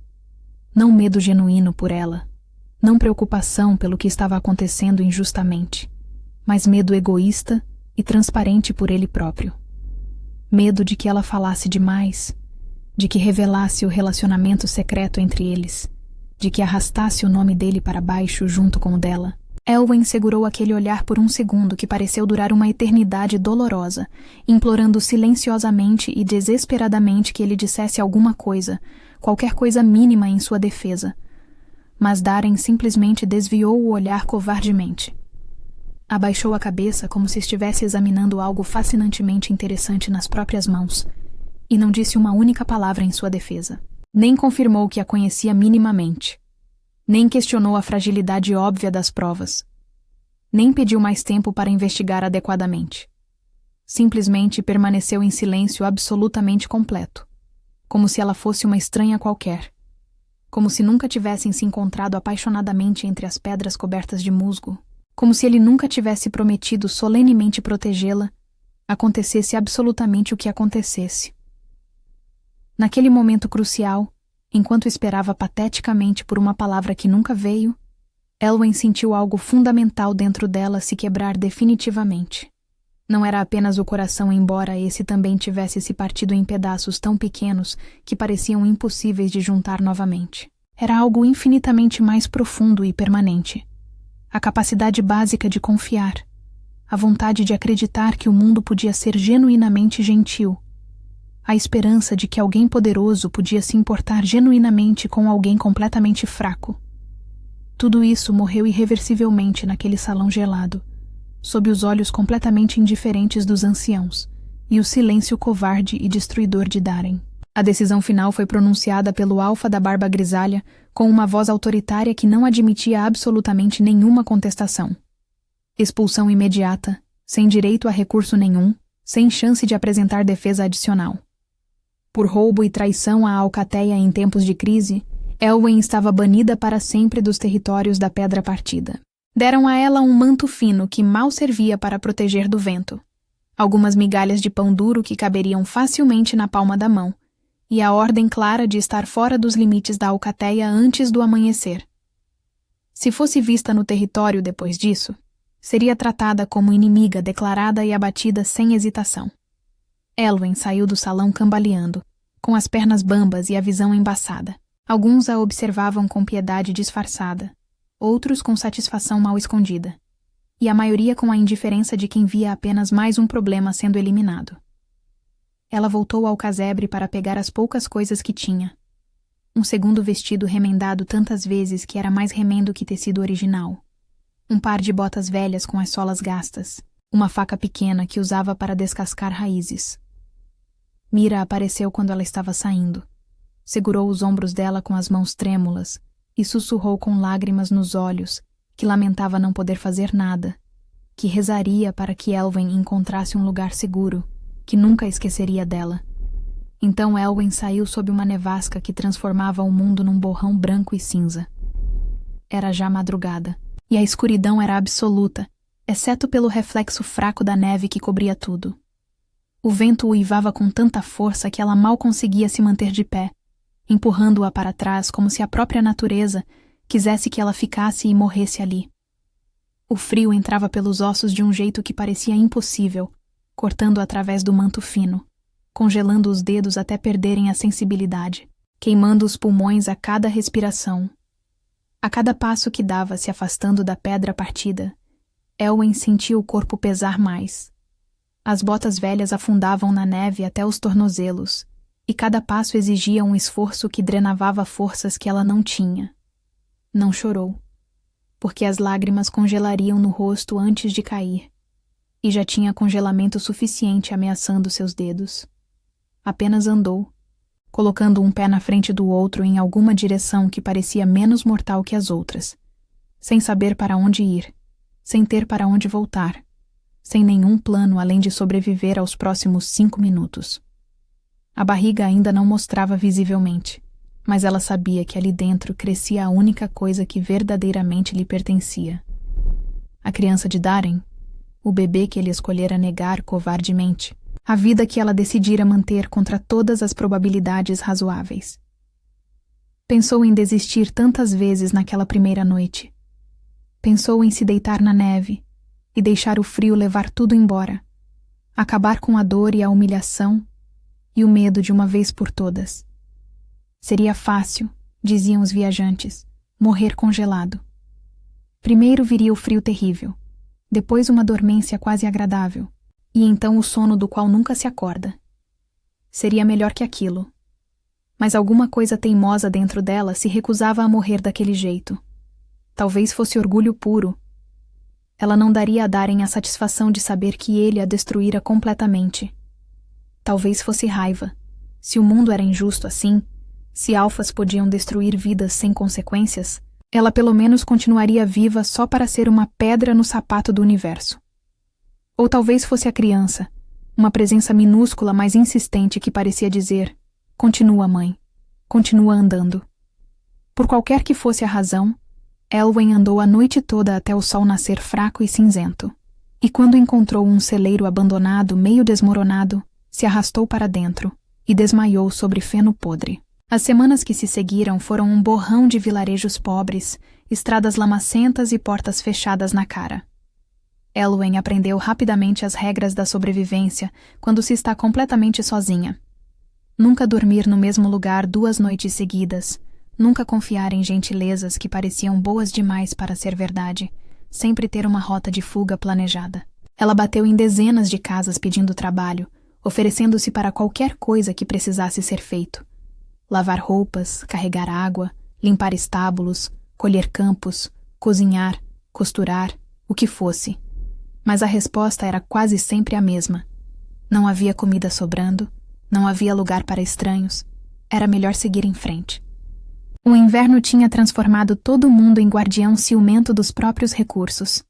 Não medo genuíno por ela, não preocupação pelo que estava acontecendo injustamente, mas medo egoísta e transparente por ele próprio. Medo de que ela falasse demais, de que revelasse o relacionamento secreto entre eles, de que arrastasse o nome dele para baixo junto com o dela. Elwyn segurou aquele olhar por um segundo que pareceu durar uma eternidade dolorosa, implorando silenciosamente e desesperadamente que ele dissesse alguma coisa, qualquer coisa mínima em sua defesa. Mas Darren simplesmente desviou o olhar covardemente. Abaixou a cabeça como se estivesse examinando algo fascinantemente interessante nas próprias mãos, e não disse uma única palavra em sua defesa. Nem confirmou que a conhecia minimamente. Nem questionou a fragilidade óbvia das provas. Nem pediu mais tempo para investigar adequadamente. Simplesmente permaneceu em silêncio absolutamente completo, como se ela fosse uma estranha qualquer, como se nunca tivessem se encontrado apaixonadamente entre as pedras cobertas de musgo, como se ele nunca tivesse prometido solenemente protegê-la, acontecesse absolutamente o que acontecesse. Naquele momento crucial, enquanto esperava pateticamente por uma palavra que nunca veio, Elwyn sentiu algo fundamental dentro dela se quebrar definitivamente. Não era apenas o coração, embora esse também tivesse se partido em pedaços tão pequenos que pareciam impossíveis de juntar novamente. Era algo infinitamente mais profundo e permanente. A capacidade básica de confiar. A vontade de acreditar que o mundo podia ser genuinamente gentil. A esperança de que alguém poderoso podia se importar genuinamente com alguém completamente fraco. Tudo isso morreu irreversivelmente naquele salão gelado, sob os olhos completamente indiferentes dos anciãos, e o silêncio covarde e destruidor de Darren. A decisão final foi pronunciada pelo alfa da barba grisalha com uma voz autoritária que não admitia absolutamente nenhuma contestação. Expulsão imediata, sem direito a recurso nenhum, sem chance de apresentar defesa adicional. Por roubo e traição à Alcateia em tempos de crise, Elwyn estava banida para sempre dos territórios da Pedra Partida. Deram a ela um manto fino que mal servia para proteger do vento, algumas migalhas de pão duro que caberiam facilmente na palma da mão, e a ordem clara de estar fora dos limites da Alcateia antes do amanhecer. Se fosse vista no território depois disso, seria tratada como inimiga declarada e abatida sem hesitação. Elwyn saiu do salão cambaleando, com as pernas bambas e a visão embaçada. Alguns a observavam com piedade disfarçada, outros com satisfação mal escondida, e a maioria com a indiferença de quem via apenas mais um problema sendo eliminado. Ela voltou ao casebre para pegar as poucas coisas que tinha. Um segundo vestido remendado tantas vezes que era mais remendo que tecido original. Um par de botas velhas com as solas gastas. Uma faca pequena que usava para descascar raízes. Mira apareceu quando ela estava saindo. Segurou os ombros dela com as mãos trêmulas e sussurrou com lágrimas nos olhos que lamentava não poder fazer nada, que rezaria para que Elwyn encontrasse um lugar seguro, que nunca esqueceria dela. Então Elwyn saiu sob uma nevasca que transformava o mundo num borrão branco e cinza. Era já madrugada, e a escuridão era absoluta, exceto pelo reflexo fraco da neve que cobria tudo. O vento uivava com tanta força que ela mal conseguia se manter de pé, empurrando-a para trás como se a própria natureza quisesse que ela ficasse e morresse ali. O frio entrava pelos ossos de um jeito que parecia impossível, cortando através do manto fino, congelando os dedos até perderem a sensibilidade, queimando os pulmões a cada respiração. A cada passo que dava se afastando da Pedra Partida, Elwyn sentia o corpo pesar mais. As botas velhas afundavam na neve até os tornozelos, e cada passo exigia um esforço que drenava forças que ela não tinha. Não chorou, porque as lágrimas congelariam no rosto antes de cair, e já tinha congelamento suficiente ameaçando seus dedos. Apenas andou, colocando um pé na frente do outro em alguma direção que parecia menos mortal que as outras, sem saber para onde ir, sem ter para onde voltar, sem nenhum plano além de sobreviver aos próximos 5 minutos. A barriga ainda não mostrava visivelmente, mas ela sabia que ali dentro crescia a única coisa que verdadeiramente lhe pertencia. A criança de Darren, o bebê que ele escolhera negar covardemente, a vida que ela decidira manter contra todas as probabilidades razoáveis. Pensou em desistir tantas vezes naquela primeira noite. Pensou em se deitar na neve e deixar o frio levar tudo embora, acabar com a dor e a humilhação e o medo de uma vez por todas. Seria fácil, diziam os viajantes, morrer congelado. Primeiro viria o frio terrível, depois uma dormência quase agradável, e então o sono do qual nunca se acorda. Seria melhor que aquilo. Mas alguma coisa teimosa dentro dela se recusava a morrer daquele jeito. Talvez fosse orgulho puro. Ela não daria a Darren a satisfação de saber que ele a destruíra completamente. Talvez fosse raiva. Se o mundo era injusto assim, se alfas podiam destruir vidas sem consequências, ela pelo menos continuaria viva só para ser uma pedra no sapato do universo. Ou talvez fosse a criança, uma presença minúscula mas insistente que parecia dizer: continua, mãe, continua andando. Por qualquer que fosse a razão, Elwen andou a noite toda até o sol nascer fraco e cinzento, e quando encontrou um celeiro abandonado meio desmoronado, se arrastou para dentro e desmaiou sobre feno podre. As semanas que se seguiram foram um borrão de vilarejos pobres, estradas lamacentas e portas fechadas na cara. Elwen aprendeu rapidamente as regras da sobrevivência quando se está completamente sozinha. Nunca dormir no mesmo lugar 2 noites seguidas, nunca confiar em gentilezas que pareciam boas demais para ser verdade, sempre ter uma rota de fuga planejada. Ela bateu em dezenas de casas pedindo trabalho, oferecendo-se para qualquer coisa que precisasse ser feito. Lavar roupas, carregar água, limpar estábulos, colher campos, cozinhar, costurar, o que fosse. Mas a resposta era quase sempre a mesma. Não havia comida sobrando, não havia lugar para estranhos, era melhor seguir em frente. O inverno tinha transformado todo mundo em guardião ciumento dos próprios recursos.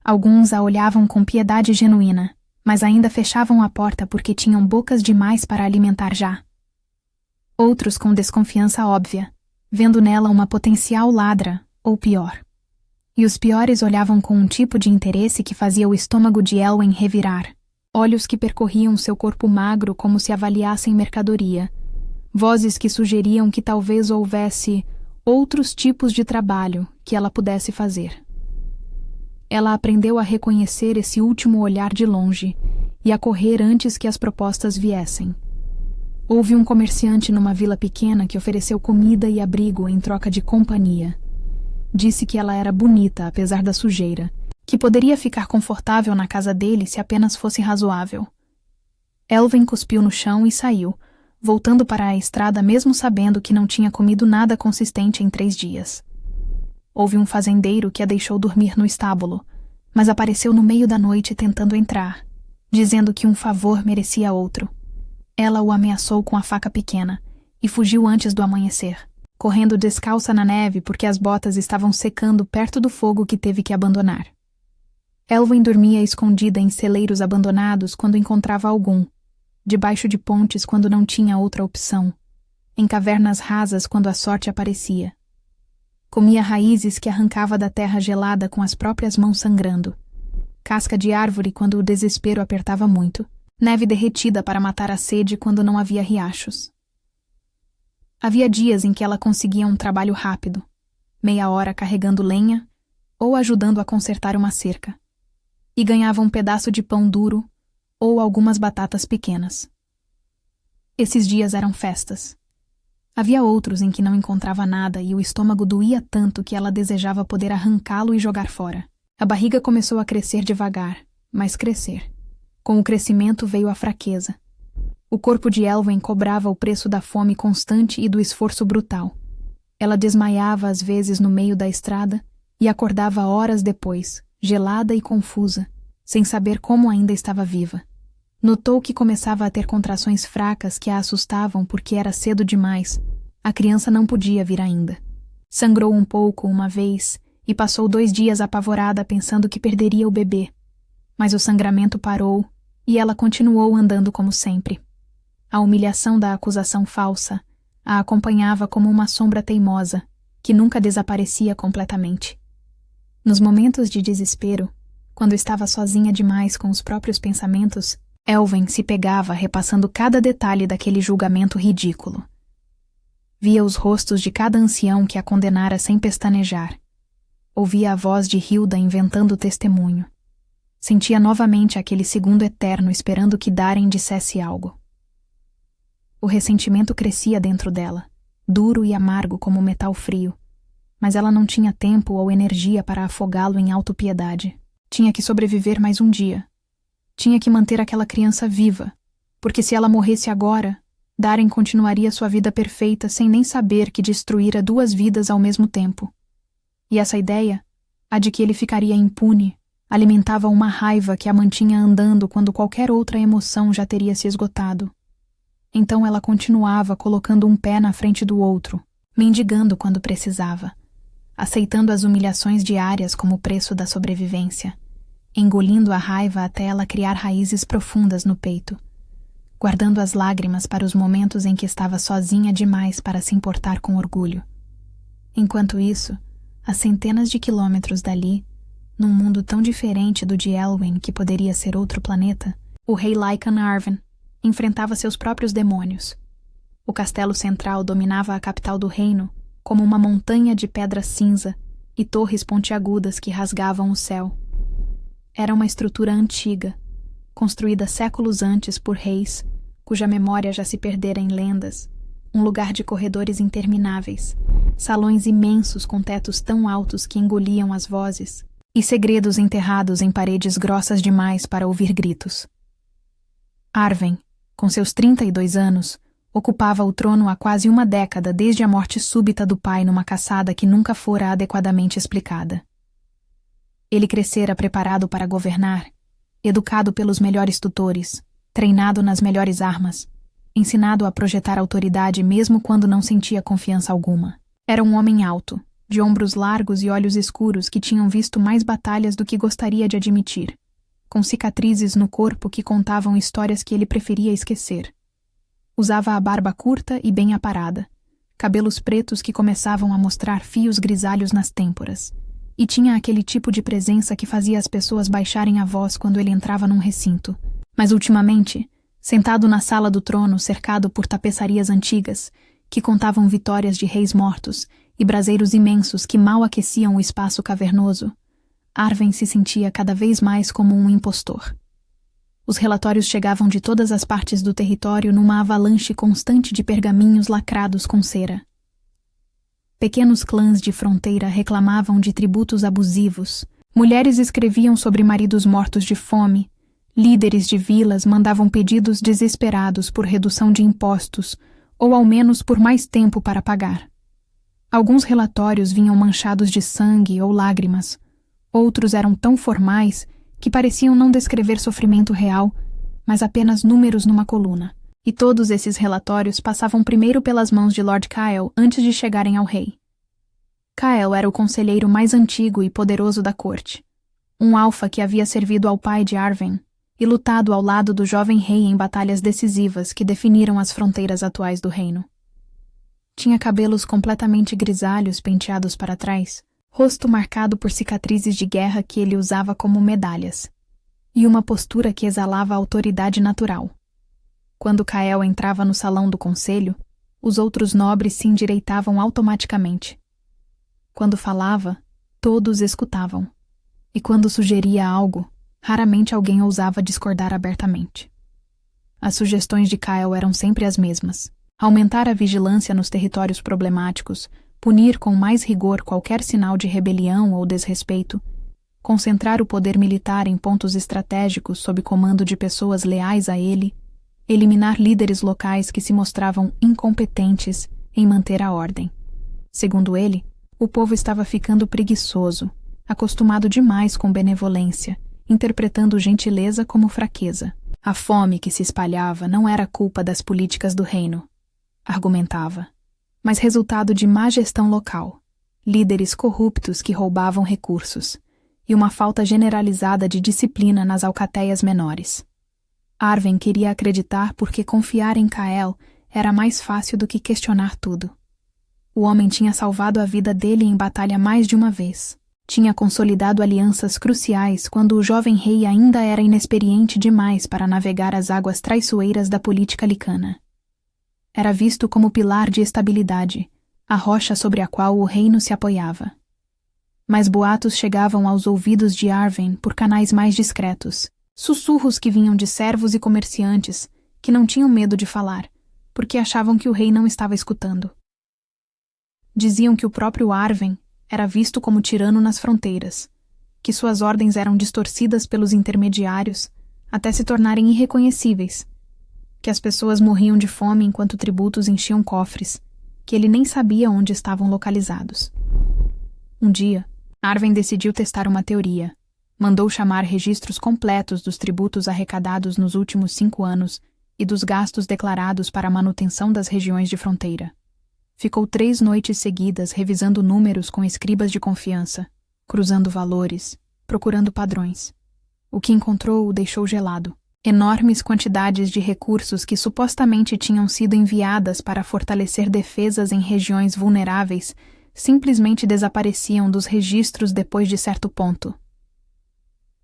Alguns a olhavam com piedade genuína, mas ainda fechavam a porta porque tinham bocas demais para alimentar já. Outros com desconfiança óbvia, vendo nela uma potencial ladra, ou pior. E os piores olhavam com um tipo de interesse que fazia o estômago de Elwen revirar, olhos que percorriam seu corpo magro como se avaliassem mercadoria, vozes que sugeriam que talvez houvesse outros tipos de trabalho que ela pudesse fazer. Ela aprendeu a reconhecer esse último olhar de longe e a correr antes que as propostas viessem. Houve um comerciante numa vila pequena que ofereceu comida e abrigo em troca de companhia. Disse que ela era bonita, apesar da sujeira, que poderia ficar confortável na casa dele se apenas fosse razoável. Elwen cuspiu no chão e saiu, voltando para a estrada mesmo sabendo que não tinha comido nada consistente em 3 dias. Houve um fazendeiro que a deixou dormir no estábulo, mas apareceu no meio da noite tentando entrar, dizendo que um favor merecia outro. Ela o ameaçou com a faca pequena e fugiu antes do amanhecer, correndo descalça na neve porque as botas estavam secando perto do fogo que teve que abandonar. Elwen dormia escondida em celeiros abandonados quando encontrava algum, debaixo de pontes quando não tinha outra opção, em cavernas rasas quando a sorte aparecia. Comia raízes que arrancava da terra gelada com as próprias mãos sangrando, casca de árvore quando o desespero apertava muito, neve derretida para matar a sede quando não havia riachos. Havia dias em que ela conseguia um trabalho rápido, meia hora carregando lenha ou ajudando a consertar uma cerca, e ganhava um pedaço de pão duro ou algumas batatas pequenas. Esses dias eram festas. Havia outros em que não encontrava nada e o estômago doía tanto que ela desejava poder arrancá-lo e jogar fora. A barriga começou a crescer devagar, mas crescer. Com o crescimento veio a fraqueza. O corpo de Elwen cobrava o preço da fome constante e do esforço brutal. Ela desmaiava às vezes no meio da estrada e acordava horas depois, gelada e confusa, sem saber como ainda estava viva. Notou que começava a ter contrações fracas que a assustavam porque era cedo demais. A criança não podia vir ainda. Sangrou um pouco uma vez e passou 2 dias apavorada pensando que perderia o bebê. Mas o sangramento parou e ela continuou andando como sempre. A humilhação da acusação falsa a acompanhava como uma sombra teimosa, que nunca desaparecia completamente. Nos momentos de desespero, quando estava sozinha demais com os próprios pensamentos, Elwen se pegava repassando cada detalhe daquele julgamento ridículo. Via os rostos de cada ancião que a condenara sem pestanejar. Ouvia a voz de Hilda inventando o testemunho. Sentia novamente aquele segundo eterno esperando que Darren dissesse algo. O ressentimento crescia dentro dela, duro e amargo como metal frio. mas ela não tinha tempo ou energia para afogá-lo em autopiedade. Tinha que sobreviver mais um dia. Tinha que manter aquela criança viva, porque se ela morresse agora, Darren continuaria sua vida perfeita sem nem saber que destruíra 2 vidas ao mesmo tempo. E essa ideia, a de que ele ficaria impune, alimentava uma raiva que a mantinha andando quando qualquer outra emoção já teria se esgotado. Então ela continuava colocando um pé na frente do outro, mendigando quando precisava, aceitando as humilhações diárias como preço da sobrevivência, engolindo a raiva até ela criar raízes profundas no peito, guardando as lágrimas para os momentos em que estava sozinha demais para se importar com orgulho. Enquanto isso, a centenas de quilômetros dali, num mundo tão diferente do de Elwyn que poderia ser outro planeta, o rei Lycan Arven enfrentava seus próprios demônios. O castelo central dominava a capital do reino como uma montanha de pedra cinza e torres pontiagudas que rasgavam o céu. Era uma estrutura antiga, construída séculos antes por reis, cuja memória já se perdera em lendas, um lugar de corredores intermináveis, salões imensos com tetos tão altos que engoliam as vozes, e segredos enterrados em paredes grossas demais para ouvir gritos. Arwen, com seus 32 anos, ocupava o trono há quase uma década desde a morte súbita do pai numa caçada que nunca fora adequadamente explicada. Ele crescera preparado para governar, educado pelos melhores tutores, treinado nas melhores armas, ensinado a projetar autoridade mesmo quando não sentia confiança alguma. Era um homem alto, de ombros largos e olhos escuros que tinham visto mais batalhas do que gostaria de admitir, com cicatrizes no corpo que contavam histórias que ele preferia esquecer. Usava a barba curta e bem aparada, cabelos pretos que começavam a mostrar fios grisalhos nas têmporas, e tinha aquele tipo de presença que fazia as pessoas baixarem a voz quando ele entrava num recinto. Mas ultimamente, sentado na sala do trono cercado por tapeçarias antigas, que contavam vitórias de reis mortos e braseiros imensos que mal aqueciam o espaço cavernoso, Arwen se sentia cada vez mais como um impostor. Os relatórios chegavam de todas as partes do território numa avalanche constante de pergaminhos lacrados com cera. Pequenos clãs de fronteira reclamavam de tributos abusivos, mulheres escreviam sobre maridos mortos de fome, líderes de vilas mandavam pedidos desesperados por redução de impostos, ou ao menos por mais tempo para pagar. Alguns relatórios vinham manchados de sangue ou lágrimas, outros eram tão formais que pareciam não descrever sofrimento real, mas apenas números numa coluna. E todos esses relatórios passavam primeiro pelas mãos de Lord Kyle antes de chegarem ao rei. Kyle era o conselheiro mais antigo e poderoso da corte, um alfa que havia servido ao pai de Arwen e lutado ao lado do jovem rei em batalhas decisivas que definiram as fronteiras atuais do reino. Tinha cabelos completamente grisalhos penteados para trás, rosto marcado por cicatrizes de guerra que ele usava como medalhas, e uma postura que exalava autoridade natural. Quando Kyle entrava no salão do conselho, os outros nobres se endireitavam automaticamente. Quando falava, todos escutavam, e quando sugeria algo, raramente alguém ousava discordar abertamente. As sugestões de Kyle eram sempre as mesmas: aumentar a vigilância nos territórios problemáticos, punir com mais rigor qualquer sinal de rebelião ou desrespeito, concentrar o poder militar em pontos estratégicos sob comando de pessoas leais a ele, eliminar líderes locais que se mostravam incompetentes em manter a ordem. Segundo ele, o povo estava ficando preguiçoso, acostumado demais com benevolência, interpretando gentileza como fraqueza. A fome que se espalhava não era culpa das políticas do reino, argumentava, mas resultado de má gestão local, líderes corruptos que roubavam recursos e uma falta generalizada de disciplina nas alcateias menores. Arwen queria acreditar porque confiar em Kyle era mais fácil do que questionar tudo. O homem tinha salvado a vida dele em batalha mais de uma vez. Tinha consolidado alianças cruciais quando o jovem rei ainda era inexperiente demais para navegar as águas traiçoeiras da política licana. Era visto como pilar de estabilidade, a rocha sobre a qual o reino se apoiava. Mas boatos chegavam aos ouvidos de Arwen por canais mais discretos, sussurros que vinham de servos e comerciantes que não tinham medo de falar, porque achavam que o rei não estava escutando. Diziam que o próprio Arwen, era visto como tirano nas fronteiras, que suas ordens eram distorcidas pelos intermediários até se tornarem irreconhecíveis, que as pessoas morriam de fome enquanto tributos enchiam cofres, que ele nem sabia onde estavam localizados. Um dia, Arwen decidiu testar uma teoria. Mandou chamar registros completos dos tributos arrecadados nos últimos 5 anos e dos gastos declarados para a manutenção das regiões de fronteira. Ficou 3 noites seguidas revisando números com escribas de confiança, cruzando valores, procurando padrões. O que encontrou o deixou gelado. Enormes quantidades de recursos que supostamente tinham sido enviadas para fortalecer defesas em regiões vulneráveis simplesmente desapareciam dos registros depois de certo ponto.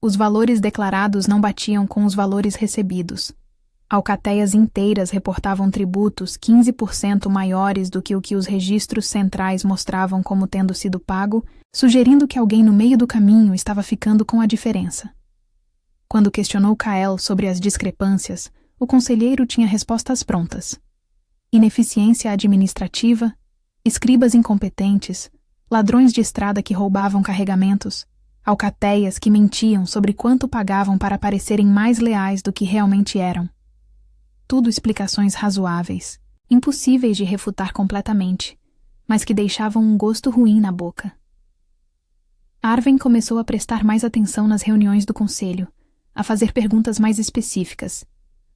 Os valores declarados não batiam com os valores recebidos. Alcateias inteiras reportavam tributos 15% maiores do que o que os registros centrais mostravam como tendo sido pago, sugerindo que alguém no meio do caminho estava ficando com a diferença. Quando questionou Kael sobre as discrepâncias, o conselheiro tinha respostas prontas. Ineficiência administrativa, escribas incompetentes, ladrões de estrada que roubavam carregamentos, alcateias que mentiam sobre quanto pagavam para parecerem mais leais do que realmente eram. Tudo explicações razoáveis, impossíveis de refutar completamente, mas que deixavam um gosto ruim na boca. Arwen começou a prestar mais atenção nas reuniões do conselho, a fazer perguntas mais específicas,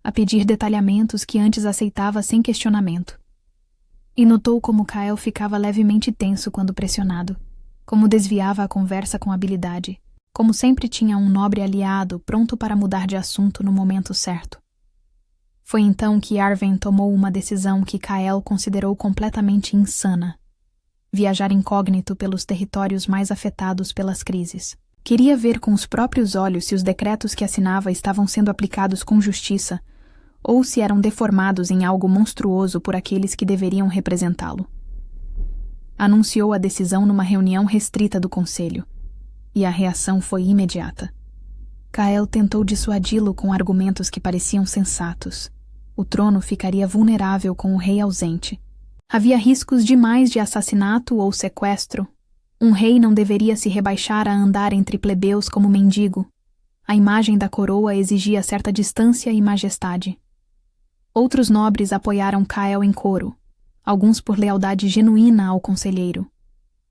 a pedir detalhamentos que antes aceitava sem questionamento. E notou como Kael ficava levemente tenso quando pressionado, como desviava a conversa com habilidade, como sempre tinha um nobre aliado pronto para mudar de assunto no momento certo. Foi então que Arwen tomou uma decisão que Kael considerou completamente insana: viajar incógnito pelos territórios mais afetados pelas crises. Queria ver com os próprios olhos se os decretos que assinava estavam sendo aplicados com justiça ou se eram deformados em algo monstruoso por aqueles que deveriam representá-lo. Anunciou a decisão numa reunião restrita do conselho, e a reação foi imediata. Kael tentou dissuadi-lo com argumentos que pareciam sensatos. O trono ficaria vulnerável com o rei ausente. Havia riscos demais de assassinato ou sequestro. Um rei não deveria se rebaixar a andar entre plebeus como mendigo. A imagem da coroa exigia certa distância e majestade. Outros nobres apoiaram Kael em coro, alguns por lealdade genuína ao conselheiro,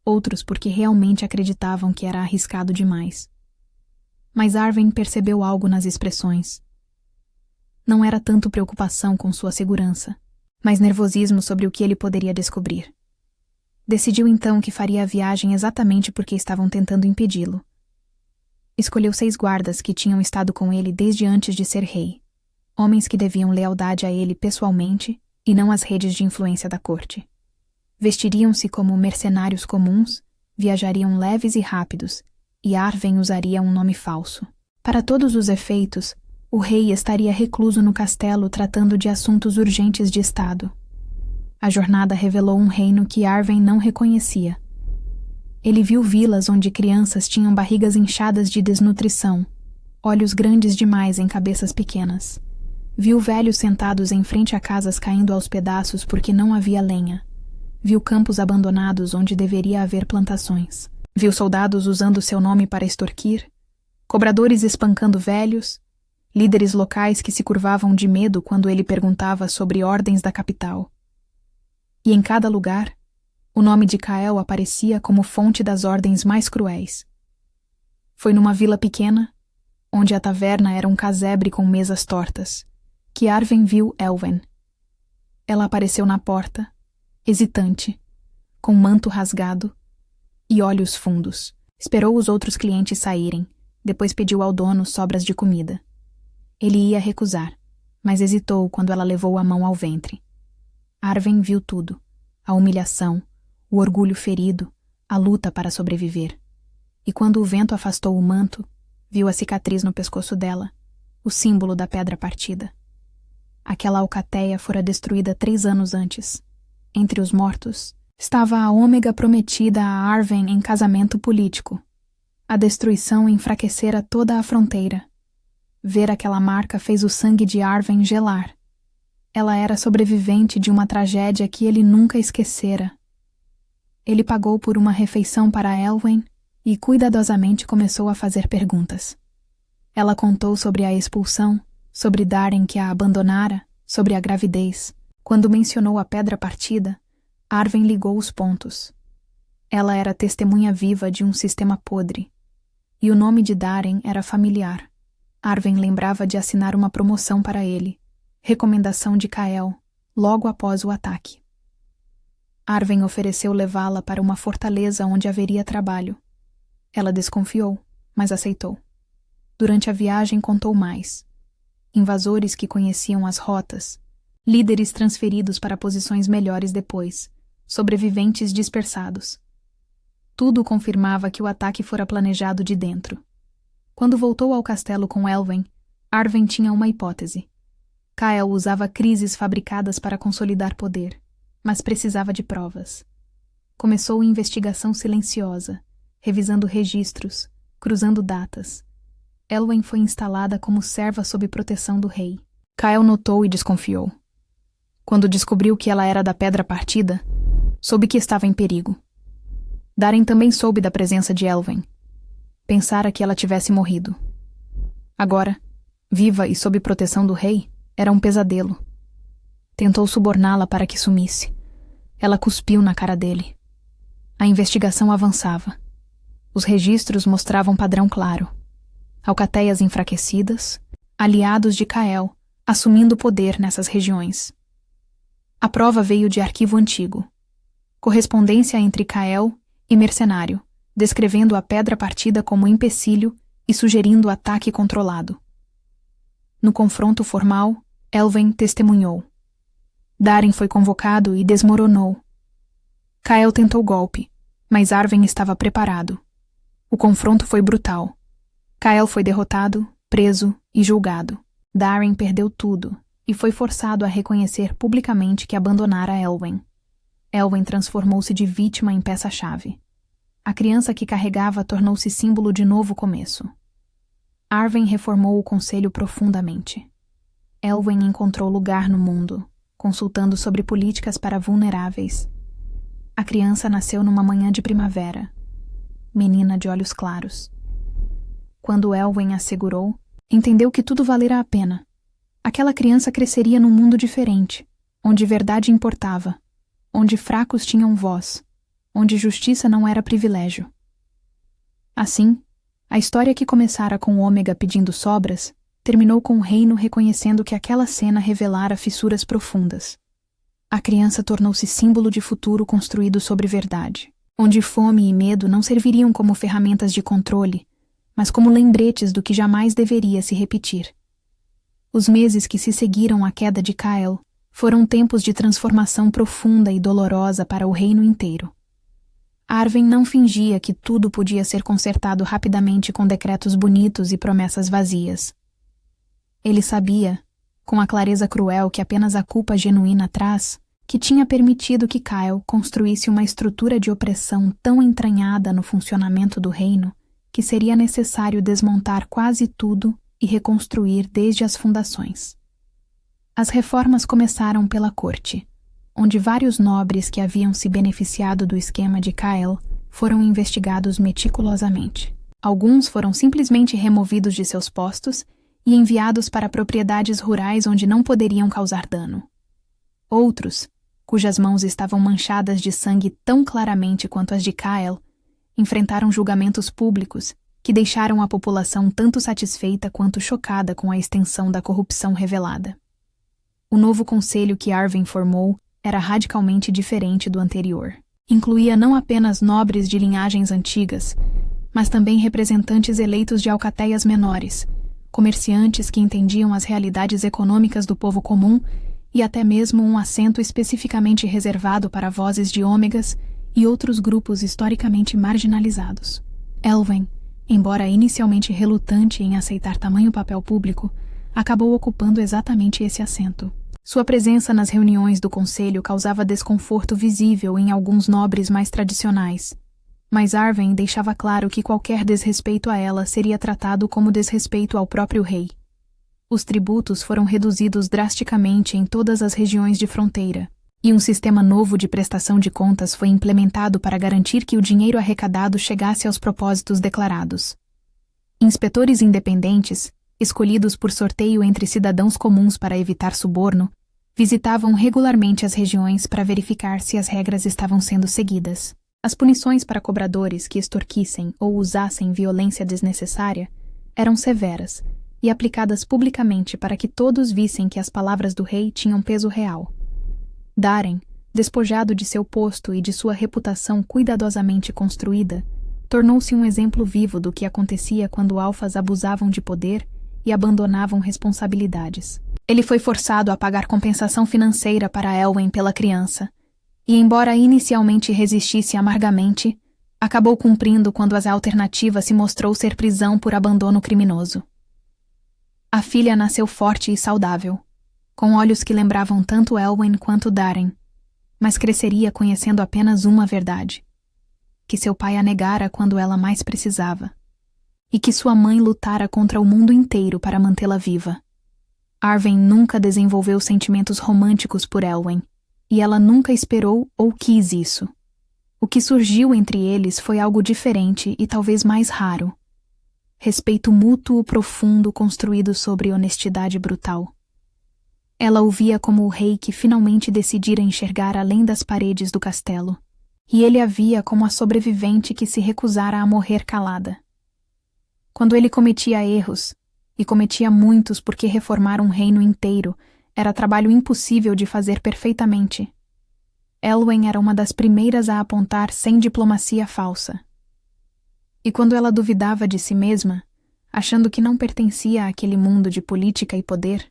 outros porque realmente acreditavam que era arriscado demais. Mas Arwen percebeu algo nas expressões. Não era tanto preocupação com sua segurança, mas nervosismo sobre o que ele poderia descobrir. Decidiu então que faria a viagem exatamente porque estavam tentando impedi-lo. Escolheu 6 guardas que tinham estado com ele desde antes de ser rei, homens que deviam lealdade a ele pessoalmente e não às redes de influência da corte. Vestiriam-se como mercenários comuns, viajariam leves e rápidos, e Arwen usaria um nome falso. Para todos os efeitos, o rei estaria recluso no castelo tratando de assuntos urgentes de estado. A jornada revelou um reino que Arwen não reconhecia. Ele viu vilas onde crianças tinham barrigas inchadas de desnutrição, olhos grandes demais em cabeças pequenas. Viu velhos sentados em frente a casas caindo aos pedaços porque não havia lenha. Viu campos abandonados onde deveria haver plantações. Viu soldados usando seu nome para extorquir, cobradores espancando velhos, líderes locais que se curvavam de medo quando ele perguntava sobre ordens da capital. E em cada lugar, o nome de Kael aparecia como fonte das ordens mais cruéis. Foi numa vila pequena, onde a taverna era um casebre com mesas tortas, que Arwen viu Elwen. Ela apareceu na porta, hesitante, com manto rasgado e olhos fundos. Esperou os outros clientes saírem, depois pediu ao dono sobras de comida. Ele ia recusar, mas hesitou quando ela levou a mão ao ventre. Arwen viu tudo: a humilhação, o orgulho ferido, a luta para sobreviver. E quando o vento afastou o manto, viu a cicatriz no pescoço dela, o símbolo da pedra partida. Aquela alcateia fora destruída 3 anos antes. Entre os mortos, estava a ômega prometida a Arwen em casamento político. A destruição enfraquecera toda a fronteira. Ver aquela marca fez o sangue de Arwen gelar. Ela era sobrevivente de uma tragédia que ele nunca esquecera. Ele pagou por uma refeição para Elwyn e cuidadosamente começou a fazer perguntas. Ela contou sobre a expulsão, sobre Darren que a abandonara, sobre a gravidez. Quando mencionou a pedra partida, Arwen ligou os pontos. Ela era testemunha viva de um sistema podre. E o nome de Darren era familiar. Arwen lembrava de assinar uma promoção para ele. Recomendação de Kael, logo após o ataque. Arwen ofereceu levá-la para uma fortaleza onde haveria trabalho. Ela desconfiou, mas aceitou. Durante a viagem contou mais. Invasores que conheciam as rotas, líderes transferidos para posições melhores depois, sobreviventes dispersados. Tudo confirmava que o ataque fora planejado de dentro. Quando voltou ao castelo com Elwyn, Arwen tinha uma hipótese. Kael usava crises fabricadas para consolidar poder, mas precisava de provas. Começou investigação silenciosa, revisando registros, cruzando datas. Elwyn foi instalada como serva sob proteção do rei. Kael notou e desconfiou. Quando descobriu que ela era da Pedra Partida, soube que estava em perigo. Darren também soube da presença de Elwyn. Pensara que ela tivesse morrido. Agora, viva e sob proteção do rei, era um pesadelo. Tentou suborná-la para que sumisse. Ela cuspiu na cara dele. A investigação avançava. Os registros mostravam um padrão claro. Alcateias enfraquecidas, aliados de Kael, assumindo poder nessas regiões. A prova veio de arquivo antigo. Correspondência entre Kael e mercenário, descrevendo a pedra partida como empecilho e sugerindo ataque controlado. No confronto formal, Elwyn testemunhou. Darren foi convocado e desmoronou. Kael tentou golpe, mas Arwen estava preparado. O confronto foi brutal. Kael foi derrotado, preso e julgado. Darren perdeu tudo e foi forçado a reconhecer publicamente que abandonara Elwyn. Elwyn transformou-se de vítima em peça-chave. A criança que carregava tornou-se símbolo de novo começo. Arwen reformou o conselho profundamente. Elwyn encontrou lugar no mundo, consultando sobre políticas para vulneráveis. A criança nasceu numa manhã de primavera. Menina de olhos claros. Quando Elwyn a segurou, entendeu que tudo valera a pena. Aquela criança cresceria num mundo diferente, onde verdade importava, onde fracos tinham voz, onde justiça não era privilégio. Assim, a história que começara com Ômega pedindo sobras, terminou com o reino reconhecendo que aquela cena revelara fissuras profundas. A criança tornou-se símbolo de futuro construído sobre verdade, onde fome e medo não serviriam como ferramentas de controle, mas como lembretes do que jamais deveria se repetir. Os meses que se seguiram à queda de Kael foram tempos de transformação profunda e dolorosa para o reino inteiro. Arwen não fingia que tudo podia ser consertado rapidamente com decretos bonitos e promessas vazias. Ele sabia, com a clareza cruel que apenas a culpa genuína traz, que tinha permitido que Kael construísse uma estrutura de opressão tão entranhada no funcionamento do reino que seria necessário desmontar quase tudo e reconstruir desde as fundações. As reformas começaram pela corte, onde vários nobres que haviam se beneficiado do esquema de Kael foram investigados meticulosamente. Alguns foram simplesmente removidos de seus postos e enviados para propriedades rurais onde não poderiam causar dano. Outros, cujas mãos estavam manchadas de sangue tão claramente quanto as de Kael, enfrentaram julgamentos públicos que deixaram a população tanto satisfeita quanto chocada com a extensão da corrupção revelada. O novo conselho que Arwen formou era radicalmente diferente do anterior. Incluía não apenas nobres de linhagens antigas, mas também representantes eleitos de alcateias menores, comerciantes que entendiam as realidades econômicas do povo comum e até mesmo um assento especificamente reservado para vozes de ômegas e outros grupos historicamente marginalizados. Elwyn, embora inicialmente relutante em aceitar tamanho papel público, acabou ocupando exatamente esse assento. Sua presença nas reuniões do conselho causava desconforto visível em alguns nobres mais tradicionais, mas Arwen deixava claro que qualquer desrespeito a ela seria tratado como desrespeito ao próprio rei. Os tributos foram reduzidos drasticamente em todas as regiões de fronteira, E um sistema novo de prestação de contas foi implementado para garantir que o dinheiro arrecadado chegasse aos propósitos declarados. Inspetores independentes, escolhidos por sorteio entre cidadãos comuns para evitar suborno, visitavam regularmente as regiões para verificar se as regras estavam sendo seguidas. As punições para cobradores que extorquissem ou usassem violência desnecessária eram severas e aplicadas publicamente para que todos vissem que as palavras do rei tinham peso real. Darren, despojado de seu posto e de sua reputação cuidadosamente construída, tornou-se um exemplo vivo do que acontecia quando alfas abusavam de poder e abandonavam responsabilidades. Ele foi forçado a pagar compensação financeira para Elwyn pela criança, e embora inicialmente resistisse amargamente, acabou cumprindo quando a alternativa se mostrou ser prisão por abandono criminoso. A filha nasceu forte e saudável, com olhos que lembravam tanto Elwyn quanto Darren, mas cresceria conhecendo apenas uma verdade: que seu pai a negara quando ela mais precisava, e que sua mãe lutara contra o mundo inteiro para mantê-la viva. Arwen nunca desenvolveu sentimentos românticos por Elwyn, e ela nunca esperou ou quis isso. O que surgiu entre eles foi algo diferente e talvez mais raro. Respeito mútuo profundo construído sobre honestidade brutal. Ela o via como o rei que finalmente decidira enxergar além das paredes do castelo, e ele a via como a sobrevivente que se recusara a morrer calada. Quando ele cometia erros, e cometia muitos porque reformar um reino inteiro era trabalho impossível de fazer perfeitamente, Elwyn era uma das primeiras a apontar sem diplomacia falsa. E quando ela duvidava de si mesma, achando que não pertencia àquele mundo de política e poder,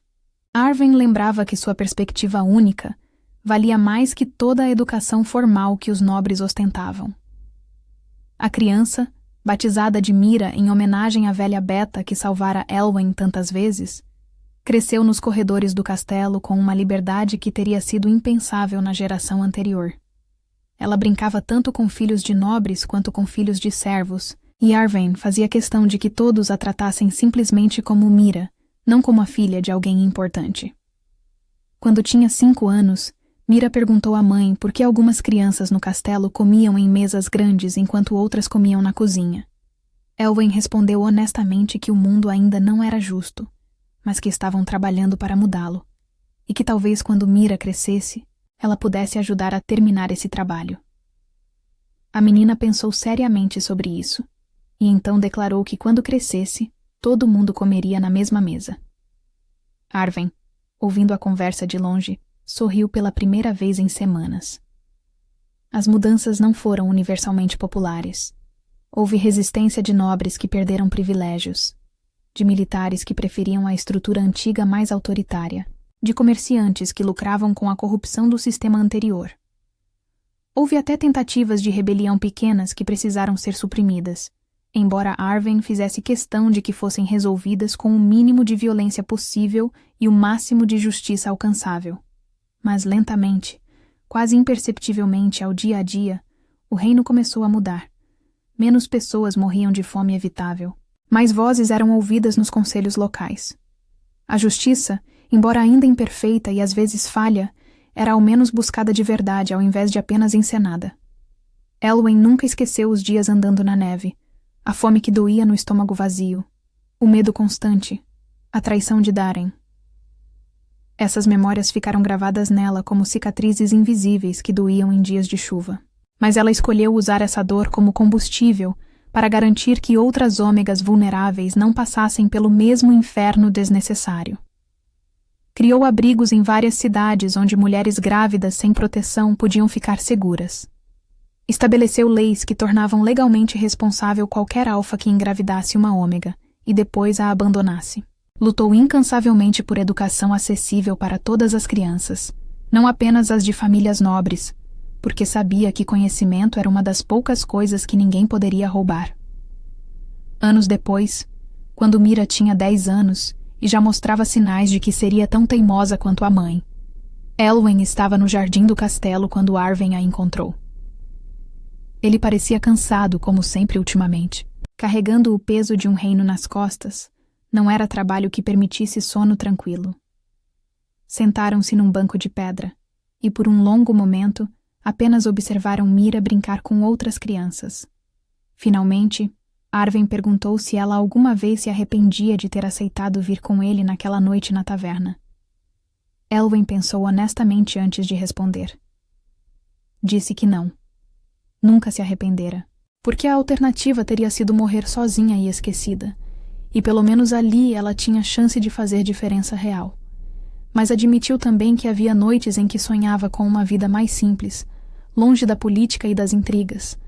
Arwen lembrava que sua perspectiva única valia mais que toda a educação formal que os nobres ostentavam. A criança, batizada de Mira em homenagem à velha Beta que salvara Elwyn tantas vezes, cresceu nos corredores do castelo com uma liberdade que teria sido impensável na geração anterior. Ela brincava tanto com filhos de nobres quanto com filhos de servos, e Arwen fazia questão de que todos a tratassem simplesmente como Mira, não como a filha de alguém importante. Quando tinha 5 anos, Mira perguntou à mãe por que algumas crianças no castelo comiam em mesas grandes enquanto outras comiam na cozinha. Elwyn respondeu honestamente que o mundo ainda não era justo, mas que estavam trabalhando para mudá-lo, e que talvez quando Mira crescesse, ela pudesse ajudar a terminar esse trabalho. A menina pensou seriamente sobre isso, e então declarou que quando crescesse, todo mundo comeria na mesma mesa. Arwen, ouvindo a conversa de longe, sorriu pela primeira vez em semanas. As mudanças não foram universalmente populares. Houve resistência de nobres que perderam privilégios, de militares que preferiam a estrutura antiga mais autoritária, de comerciantes que lucravam com a corrupção do sistema anterior. Houve até tentativas de rebelião pequenas que precisaram ser suprimidas, embora Arwen fizesse questão de que fossem resolvidas com o mínimo de violência possível e o máximo de justiça alcançável. Mas lentamente, quase imperceptivelmente ao dia a dia, o reino começou a mudar. Menos pessoas morriam de fome evitável. Mais vozes eram ouvidas nos conselhos locais. A justiça, embora ainda imperfeita e às vezes falha, era ao menos buscada de verdade ao invés de apenas encenada. Elwyn nunca esqueceu os dias andando na neve, a fome que doía no estômago vazio, o medo constante, a traição de Darren. Essas memórias ficaram gravadas nela como cicatrizes invisíveis que doíam em dias de chuva. Mas ela escolheu usar essa dor como combustível para garantir que outras ômegas vulneráveis não passassem pelo mesmo inferno desnecessário. Criou abrigos em várias cidades onde mulheres grávidas sem proteção podiam ficar seguras. Estabeleceu leis que tornavam legalmente responsável qualquer alfa que engravidasse uma ômega e depois a abandonasse. Lutou incansavelmente por educação acessível para todas as crianças, não apenas as de famílias nobres, porque sabia que conhecimento era uma das poucas coisas que ninguém poderia roubar. Anos depois, quando Mira tinha 10 anos e já mostrava sinais de que seria tão teimosa quanto a mãe, Elwyn estava no jardim do castelo quando Arwen a encontrou. Ele parecia cansado, como sempre ultimamente. Carregando o peso de um reino nas costas, não era trabalho que permitisse sono tranquilo. Sentaram-se num banco de pedra, e por um longo momento apenas observaram Mira brincar com outras crianças. Finalmente, Arwen perguntou se ela alguma vez se arrependia de ter aceitado vir com ele naquela noite na taverna. Elwyn pensou honestamente antes de responder. Disse que não. Nunca se arrependera, porque a alternativa teria sido morrer sozinha e esquecida, e pelo menos ali ela tinha chance de fazer diferença real. Mas admitiu também que havia noites em que sonhava com uma vida mais simples, longe da política e das intrigas.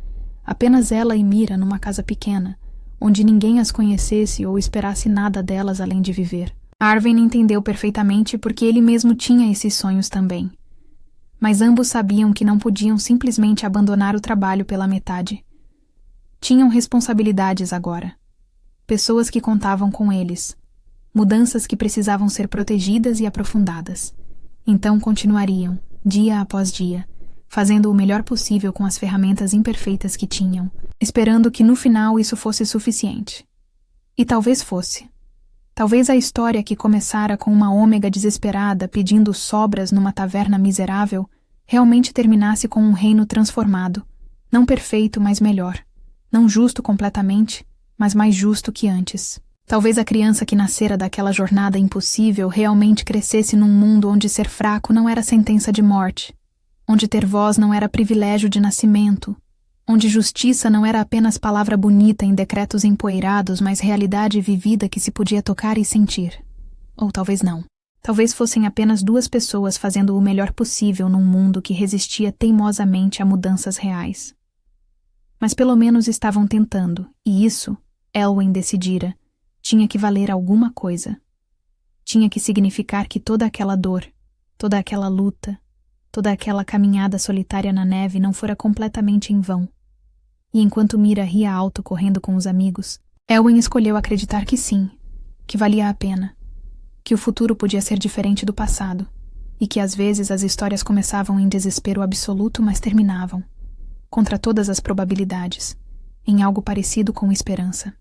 Apenas ela e Mira numa casa pequena, onde ninguém as conhecesse ou esperasse nada delas além de viver. Arwen entendeu perfeitamente porque ele mesmo tinha esses sonhos também. Mas ambos sabiam que não podiam simplesmente abandonar o trabalho pela metade. Tinham responsabilidades agora. Pessoas que contavam com eles. Mudanças que precisavam ser protegidas e aprofundadas. Então continuariam, dia após dia, fazendo o melhor possível com as ferramentas imperfeitas que tinham, esperando que no final isso fosse suficiente. E talvez fosse. Talvez a história que começara com uma ômega desesperada pedindo sobras numa taverna miserável realmente terminasse com um reino transformado, não perfeito, mas melhor, não justo completamente, mas mais justo que antes. Talvez a criança que nascera daquela jornada impossível realmente crescesse num mundo onde ser fraco não era sentença de morte, onde ter voz não era privilégio de nascimento, onde justiça não era apenas palavra bonita em decretos empoeirados, mas realidade vivida que se podia tocar e sentir. Ou talvez não. Talvez fossem apenas duas pessoas fazendo o melhor possível num mundo que resistia teimosamente a mudanças reais. Mas pelo menos estavam tentando, e isso, Elwyn decidira, tinha que valer alguma coisa. Tinha que significar que toda aquela dor, toda aquela luta, toda aquela caminhada solitária na neve não fora completamente em vão. E enquanto Mira ria alto correndo com os amigos, Elwyn escolheu acreditar que sim, que valia a pena, que o futuro podia ser diferente do passado, e que às vezes as histórias começavam em desespero absoluto, mas terminavam, contra todas as probabilidades, em algo parecido com esperança.